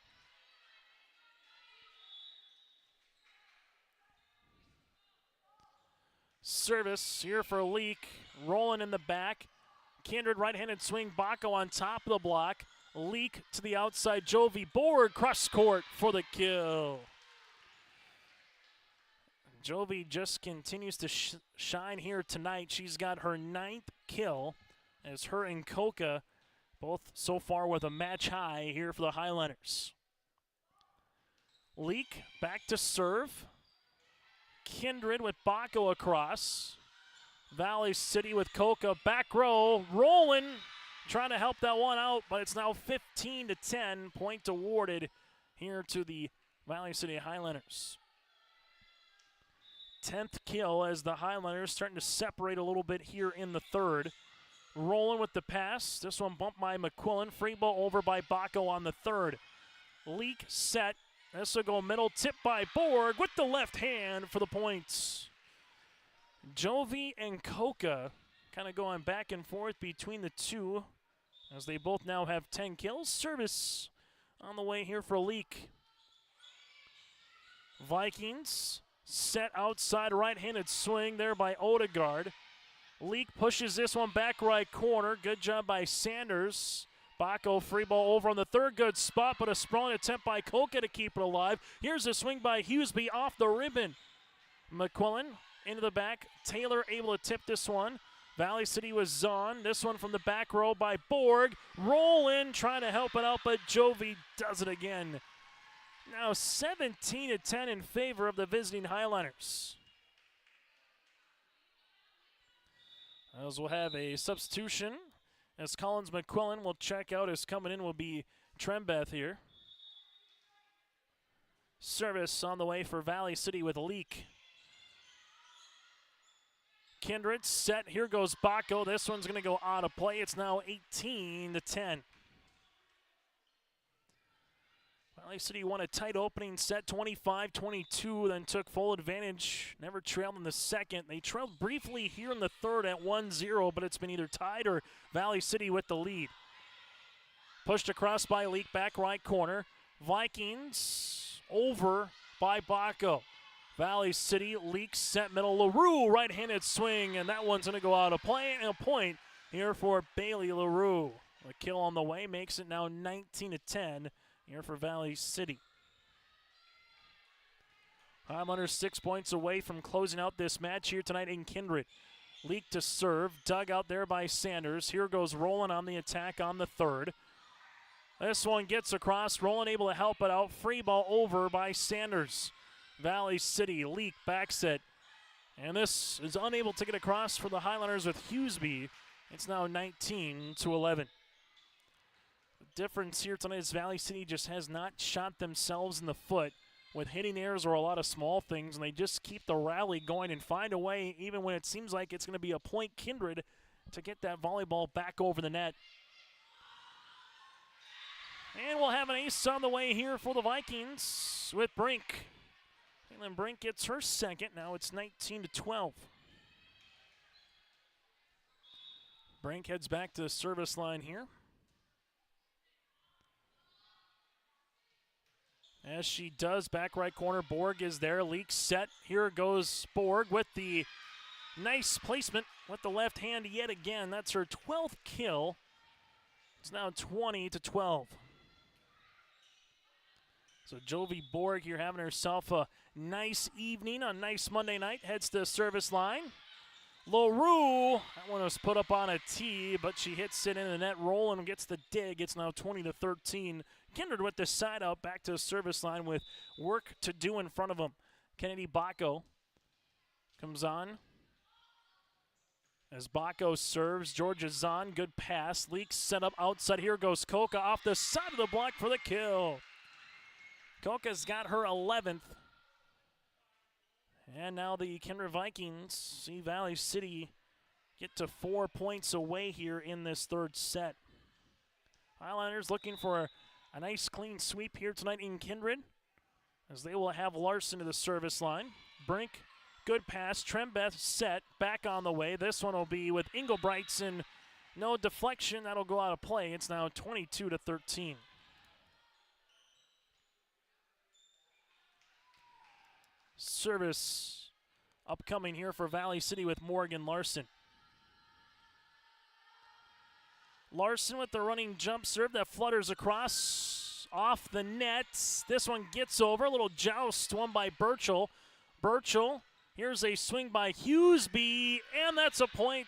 Service here for Leak. Rolling in the back. Kindred right-handed swing. Bacco on top of the block. Leak to the outside. Jovi Borg cross court for the kill. Jovi just continues to shine here tonight. She's got her 9th kill as her and Koka both so far with a match high here for the Highlanders. Leak back to serve. Kindred with Bacco across. Valley City with Koka back row. Rolling, trying to help that one out, but it's now 15-10. Point awarded here to the Valley City Highlanders. 10th kill as the Highlanders starting to separate a little bit here in the third. Rolling with the pass. This one bumped by McQuillan. Free ball over by Bacco on the third. Leak set. This will go middle. Tip by Borg with the left hand for the points. Jovi and Coca kind of going back and forth between the two as they both now have 10 kills. Service on the way here for Leak. Vikings set outside right-handed swing there by Odegaard. Leak pushes this one back right corner. Good job by Sanders. Bacco free ball over on the third. Good spot, but a strong attempt by Coca to keep it alive. Here's a swing by Hughesby off the ribbon. McQuillan into the back. Taylor able to tip this one. Valley City was Zahn. This one from the back row by Borg. Roll in, trying to help it out, but Jovi does it again. Now 17-10 in favor of the visiting Highlanders. As we'll have a substitution as Collins McQuillan will check out. As coming in will be Trembeth here. Service on the way for Valley City with Leak. Kindred set. Here goes Bacco. This one's going to go out of play. It's now 18-10. Valley City won a tight opening set, 25-22, then took full advantage. Never trailed in the second. They trailed briefly here in the third at 1-0, but it's been either tied or Valley City with the lead. Pushed across by Leak, back right corner. Vikings over by Bacco. Valley City, Leak set middle. LaRue, right-handed swing, and that one's going to go out of play, and a point here for Bailey LaRue. A kill on the way makes it now 19-10. Here for Valley City. Highlanders 6 points away from closing out this match here tonight in Kindred. Leak to serve, dug out there by Sanders. Here goes Roland on the attack on the third. This one gets across, Roland able to help it out. Free ball over by Sanders. Valley City, Leak back set. And this is unable to get across for the Highlanders with Hughesby. It's now 19-11. Difference here tonight is Valley City just has not shot themselves in the foot with hitting errors or a lot of small things, and they just keep the rally going and find a way, even when it seems like it's going to be a point Kindred, to get that volleyball back over the net. And we'll have an ace on the way here for the Vikings with Brink. Caitlin Brink gets her second. Now it's 19-12. Brink heads back to the service line here. As she does, back right corner, Borg is there. Leak set. Here goes Borg with the nice placement with the left hand yet again. That's her 12th kill. It's now 20-12. So Jovi Borg here having herself a nice evening on nice Monday night. Heads to the service line. LaRue, that one was put up on a tee, but she hits it in the net. Roland gets the dig. It's now 20-13. Kindred with the side out back to the service line with work to do in front of them. Kennedy Bacco comes on. As Bacco serves, Georgia Zahn, good pass. Leaks set up outside. Here goes Coca off the side of the block for the kill. Coca's got her 11th. And now the Kindred Vikings see Valley City get to 4 points away here in this third set. Highlanders looking for a nice clean sweep here tonight in Kindred, as they will have Larson to the service line. Brink, good pass. Trembeth set, back on the way. This one will be with Engelbrechtson. No deflection, that'll go out of play. It's now 22-13. Service upcoming here for Valley City with Morgan Larson. Larson with the running jump serve that flutters across off the net. This one gets over. A little joust, one by Burchell. Burchell, here's a swing by Hughesby, and that's a point.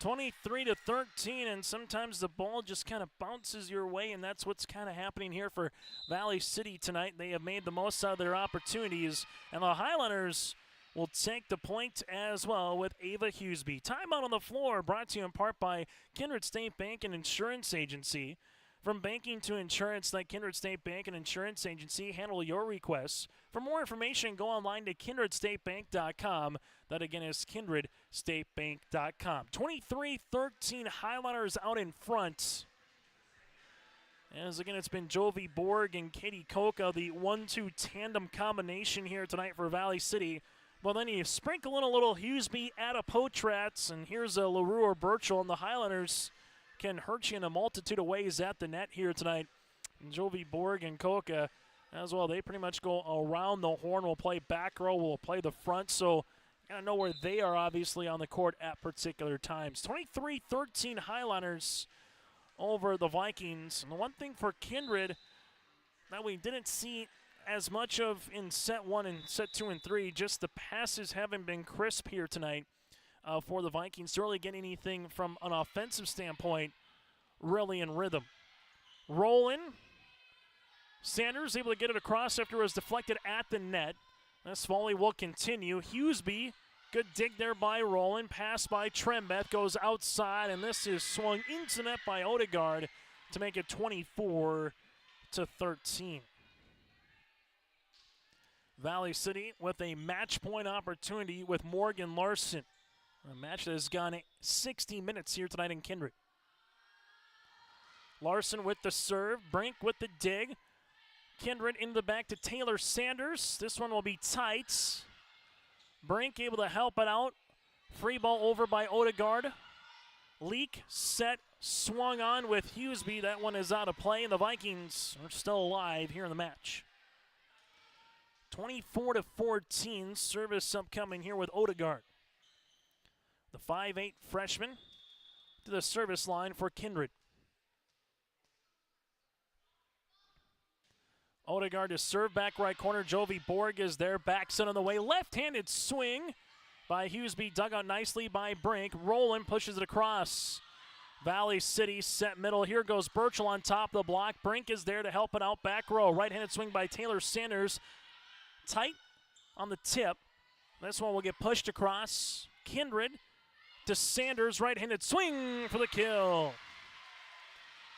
23-13, and sometimes the ball just kind of bounces your way, and that's what's kind of happening here for Valley City tonight. They have made the most out of their opportunities, and the Highlanders will take the point as well with Ava Hughesby. Timeout on the floor, brought to you in part by Kindred State Bank and Insurance Agency. From banking to insurance, like Kindred State Bank and Insurance Agency, handle your requests. For more information, go online to kindredstatebank.com. That again is kindredstatebank.com. 23-13 Highlanders out in front. As again, it's been Jovi Borg and Katie Koka, the 1-2 tandem combination here tonight for Valley City. Well, then you sprinkle in a little Hughesby, Potratz, and here's a LaRue or Birchall, and the Highlanders can hurt you in a multitude of ways at the net here tonight. And Jovi Borg and Koka as well, they pretty much go around the horn. We'll play back row, we'll play the front, so got to know where they are obviously on the court at particular times. 23-13 Highlanders over the Vikings. And the one thing for Kindred that we didn't see as much of in set 1 and set 2 and 3, just the passes haven't been crisp here tonight for the Vikings to really get anything from an offensive standpoint really in rhythm. Rolling. Sanders able to get it across after it was deflected at the net. This volley will continue. Hughesby, good dig there by Roland. Pass by Trembeth goes outside, and this is swung into net by Odegaard to make it 24-13. Valley City with a match point opportunity with Morgan Larson. A match that has gone 60 minutes here tonight in Kindred. Larson with the serve, Brink with the dig. Kindred into the back to Taylor Sanders. This one will be tight. Brink able to help it out. Free ball over by Odegaard. Leak, set, swung on with Hughesby. That one is out of play, and the Vikings are still alive here in the match. 24-14, service upcoming here with Odegaard. The 5'8 freshman to the service line for Kindred. Odegaard to serve back right corner. Jovi Borg is there. Back set on the way. Left-handed swing by Hughesby. Dug out nicely by Brink. Roland pushes it across. Valley City set middle. Here goes Birchall on top of the block. Brink is there to help it out back row. Right-handed swing by Taylor Sanders. Tight on the tip. This one will get pushed across. Kindred to Sanders. Right-handed swing for the kill.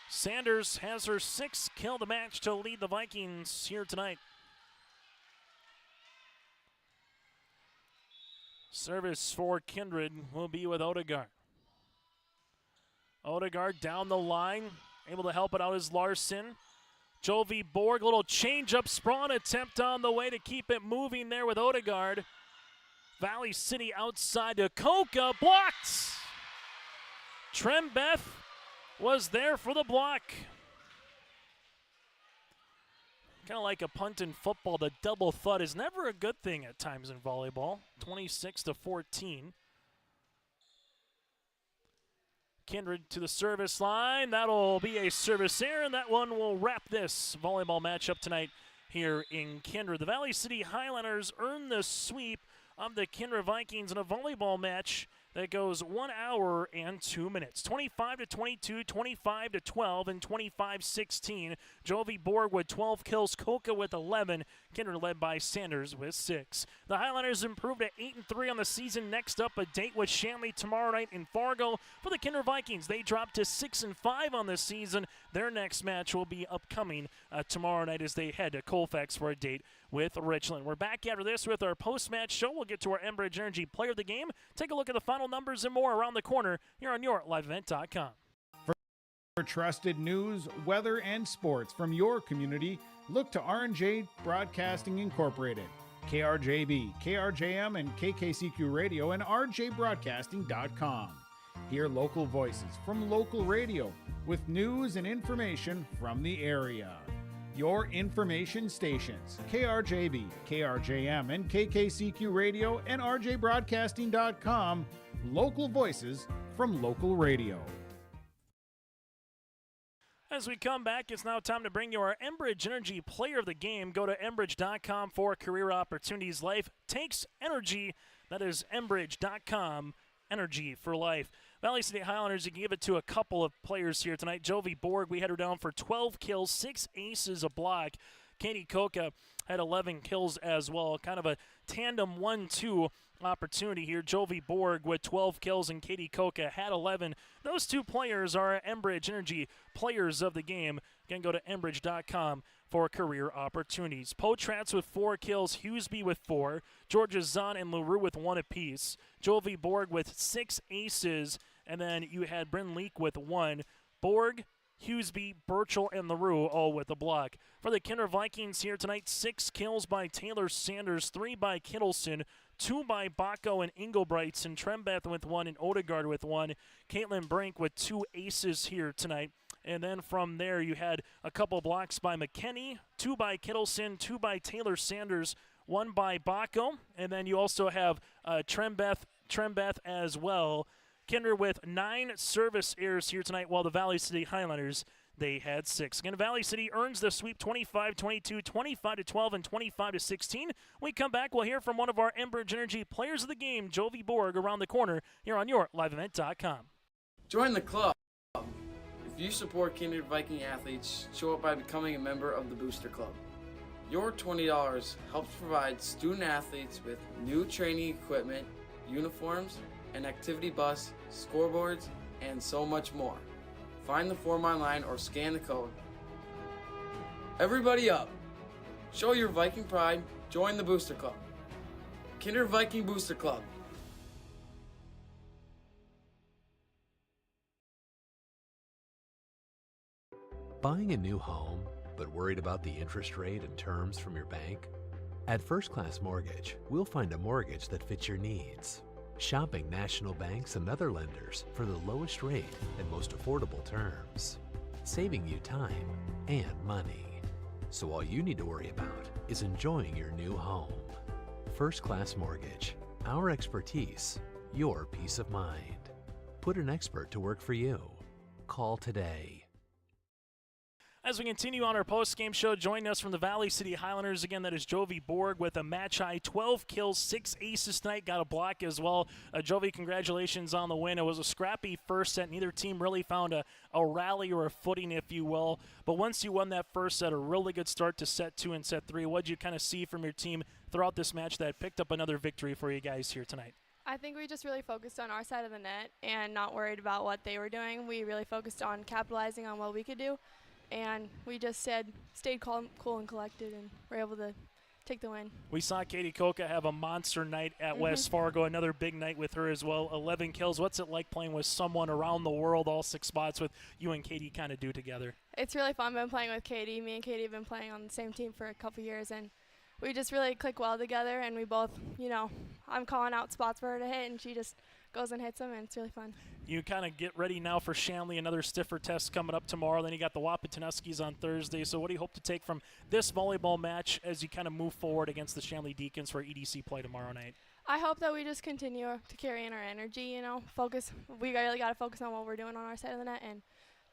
Sanders has her 6th kill of the match to lead the Vikings here tonight. Service for Kindred will be with Odegaard. Odegaard down the line, able to help it out is Larson. Jovi Borg, little change-up sprawn attempt on the way to keep it moving there with Odegaard. Valley City outside to Koka, blocked. Trembeth was there for the block. Kind of like a punt in football, the double thud is never a good thing at times in volleyball. 26-14. Kindred to the service line. That'll be a service error, and that one will wrap this volleyball matchup tonight here in Kindred. The Valley City Highlanders earn the sweep of the Kindred Vikings in a volleyball match that goes 1 hour and 2 minutes. 25-22, 25-12, and 25-16. Jovi Borg with 12 kills, Koka with 11. Kindred led by Sanders with 6. The Highlanders improved to 8-3 on the season. Next up, a date with Shanley tomorrow night in Fargo. For the Kindred Vikings, they dropped to 6-5 on the season. Their next match will be upcoming tomorrow night as they head to Colfax for a date with Richland. We're back after this with our post-match show. We'll get to our Enbridge Energy Player of the Game, take a look at the final numbers and more around the corner here on your liveevent.com. For trusted news, weather, and sports from your community, look to R&J Broadcasting Incorporated. KRJB, KRJM, and KKCQ Radio and rjbroadcasting.com. Hear local voices from local radio with news and information from the area. Your information stations, KRJB, KRJM, and KKCQ Radio and rjbroadcasting.com. Local voices from local radio. As we come back, it's now time to bring you our Enbridge Energy Player of the Game. Go to Enbridge.com for career opportunities. Life takes energy. That is Enbridge.com, energy for life. Valley City Highlanders, you can give it to a couple of players here tonight. Jovi Borg, we had her down for 12 kills, 6 aces, a block. Katie Koka had 11 kills as well. Kind of a tandem 1-2 opportunity here. Jovi Borg with 12 kills and Katie Koka had 11. Those two players are Enbridge Energy players of the game. Again, go to enbridge.com for career opportunities. Potratz with 4 kills, Hughesby with 4, Georgia Zahn and LaRue with 1 apiece, Jovi Borg with 6 aces, and then you had Bryn Leak with 1. Borg, Hughesby, Burchell, and LaRue all with a block. For the Kindred Vikings here tonight, 6 kills by Taylor Sanders, 3 by Kittleson, 2 by Bacco and Engelbrechtson, Trembeth with 1, and Odegaard with 1. Caitlin Brink with 2 aces here tonight. And then from there, you had a couple blocks by McKenney, 2 by Kittleson, 2 by Taylor Sanders, 1 by Bacco. And then you also have Trembeth as well. Kindred with 9 service errors here tonight, while the Valley City Highlanders, they had 6. Again, Valley City earns the sweep 25-22, 25-12, and 25-16. We come back, we'll hear from one of our Enbridge Energy players of the game, Jovi Borg, around the corner here on your liveevent.com. Join the club. If you support Kindred Viking athletes, show up by becoming a member of the Booster Club. Your $20 helps provide student athletes with new training equipment, uniforms, an activity bus, scoreboards, and so much more. Find the form online or scan the code. Everybody up! Show your Viking pride, join the Booster Club. Kindred Viking Booster Club. Buying a new home, but worried about the interest rate and terms from your bank? At First Class Mortgage, we'll find a mortgage that fits your needs. Shopping national banks and other lenders for the lowest rate and most affordable terms. Saving you time and money. So all you need to worry about is enjoying your new home. First Class Mortgage. Our expertise, your peace of mind. Put an expert to work for you. Call today. As we continue on our post-game show, joining us from the Valley City Highlanders, again, that is Jovi Borg with a match-high 12 kills, 6 aces tonight, got a block as well. Jovi, congratulations on the win. It was a scrappy first set. Neither team really found a rally or a footing, if you will. But once you won that first set, a really good start to set 2 and set 3. What did you kind of see from your team throughout this match that picked up another victory for you guys here tonight? I think we just really focused on our side of the net and not worried about what they were doing. We really focused on capitalizing on what we could do. And we just stayed calm, cool, and collected, and were able to take the win. We saw Katie Koka have a monster night at West Fargo, another big night with her as well, 11 kills. What's it like playing with someone around the world, all 6 spots, with you and Katie kind of do together? It's really fun. I've been playing with Katie. Me and Katie have been playing on the same team for a couple years, and we just really click well together, and we both, I'm calling out spots for her to hit, and she just goes and hits them, and it's really fun. You kind of get ready now for Shanley, another stiffer test coming up tomorrow. Then you got the Wapatunuskis on Thursday. So what do you hope to take from this volleyball match as you kind of move forward against the Shanley Deacons for EDC play tomorrow night? I hope that we just continue to carry in our energy, focus. We really got to focus on what we're doing on our side of the net and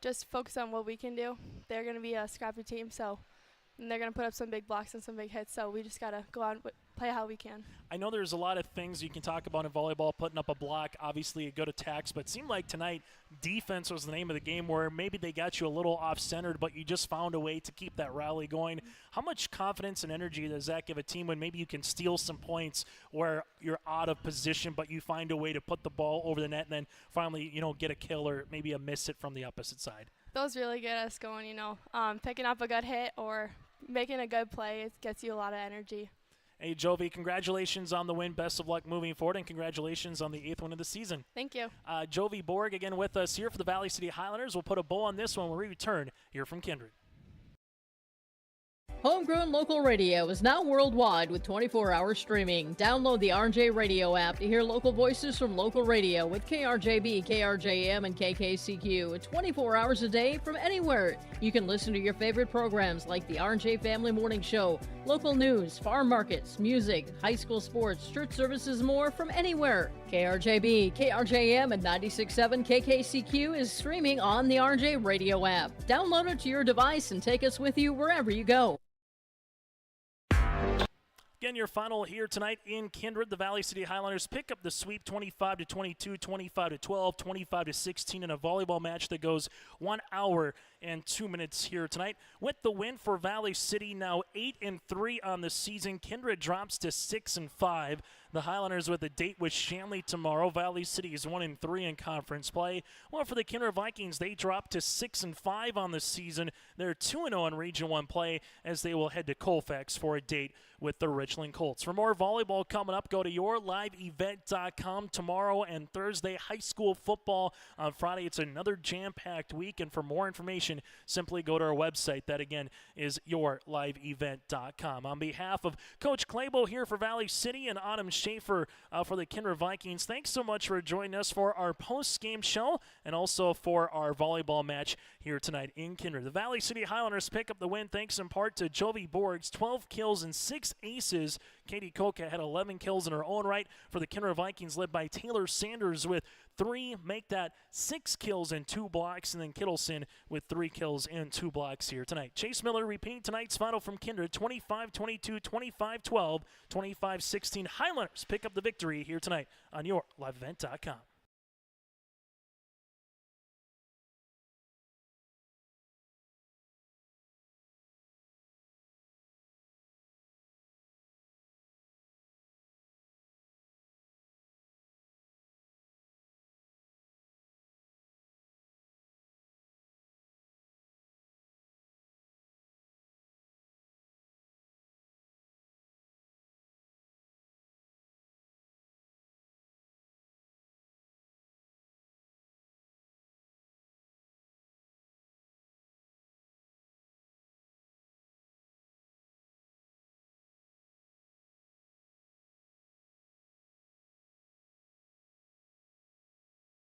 just focus on what we can do. They're going to be a scrappy team, and they're going to put up some big blocks and some big hits, so we just got to go out and play how we can. I know there's a lot of things you can talk about in volleyball, putting up a block, obviously a good attacks, but it seemed like tonight defense was the name of the game, where maybe they got you a little off-centered, but you just found a way to keep that rally going. How much confidence and energy does that give a team when maybe you can steal some points where you're out of position, but you find a way to put the ball over the net and then finally, get a kill or maybe a miss hit from the opposite side? Those really get us going, picking up a good hit or making a good play. It gets you a lot of energy. Hey, Jovi, congratulations on the win. Best of luck moving forward, and congratulations on the 8th win of the season. Thank you. Jovi Borg again with us here for the Valley City Highlanders. We'll put a bow on this one when we return here from Kindred. Homegrown local radio is now worldwide with 24-hour streaming. Download the RJ Radio app to hear local voices from local radio with KRJB, KRJM, and KKCQ 24 hours a day from anywhere. You can listen to your favorite programs like the RJ Family Morning Show, local news, farm markets, music, high school sports, church services, more from anywhere. KRJB, KRJM, and 96.7 KKCQ is streaming on the RJ Radio app. Download it to your device and take us with you wherever you go. Again, your final here tonight in Kindred. The Valley City Highlanders pick up the sweep 25-22, 25-12, 25-16 in a volleyball match that goes 1 hour and 2 minutes here tonight. With the win for Valley City, now 8-3 on the season. Kindred drops to 6-5. The Highlanders with a date with Shanley tomorrow. Valley City is 1-3 in conference play. Well, for the Kindred Vikings, they drop to 6-5 on the season. They're 2-0 in Region 1 play as they will head to Colfax for a date with the Richland Colts. For more volleyball coming up, go to yourliveevent.com tomorrow and Thursday. High school football on Friday. It's another jam-packed week, and for more information, simply go to our website. That, again, is yourliveevent.com. On behalf of Coach Claybo here for Valley City and Autumn Schaefer for the Kindred Vikings, thanks so much for joining us for our post-game show and also for our volleyball match here tonight in Kindred. The Valley City Highlanders pick up the win thanks in part to Jovi Borgs, 12 kills and 6 aces. Katie Koka had 11 kills in her own right for the Kindred Vikings, led by Taylor Sanders with 3, make that 6 kills and 2 blocks, and then Kittleson with 3 kills and 2 blocks here tonight. Chase Miller repeating tonight's final from Kindred, 25-22, 25-12, 25-16. Highlanders pick up the victory here tonight on yourliveevent.com.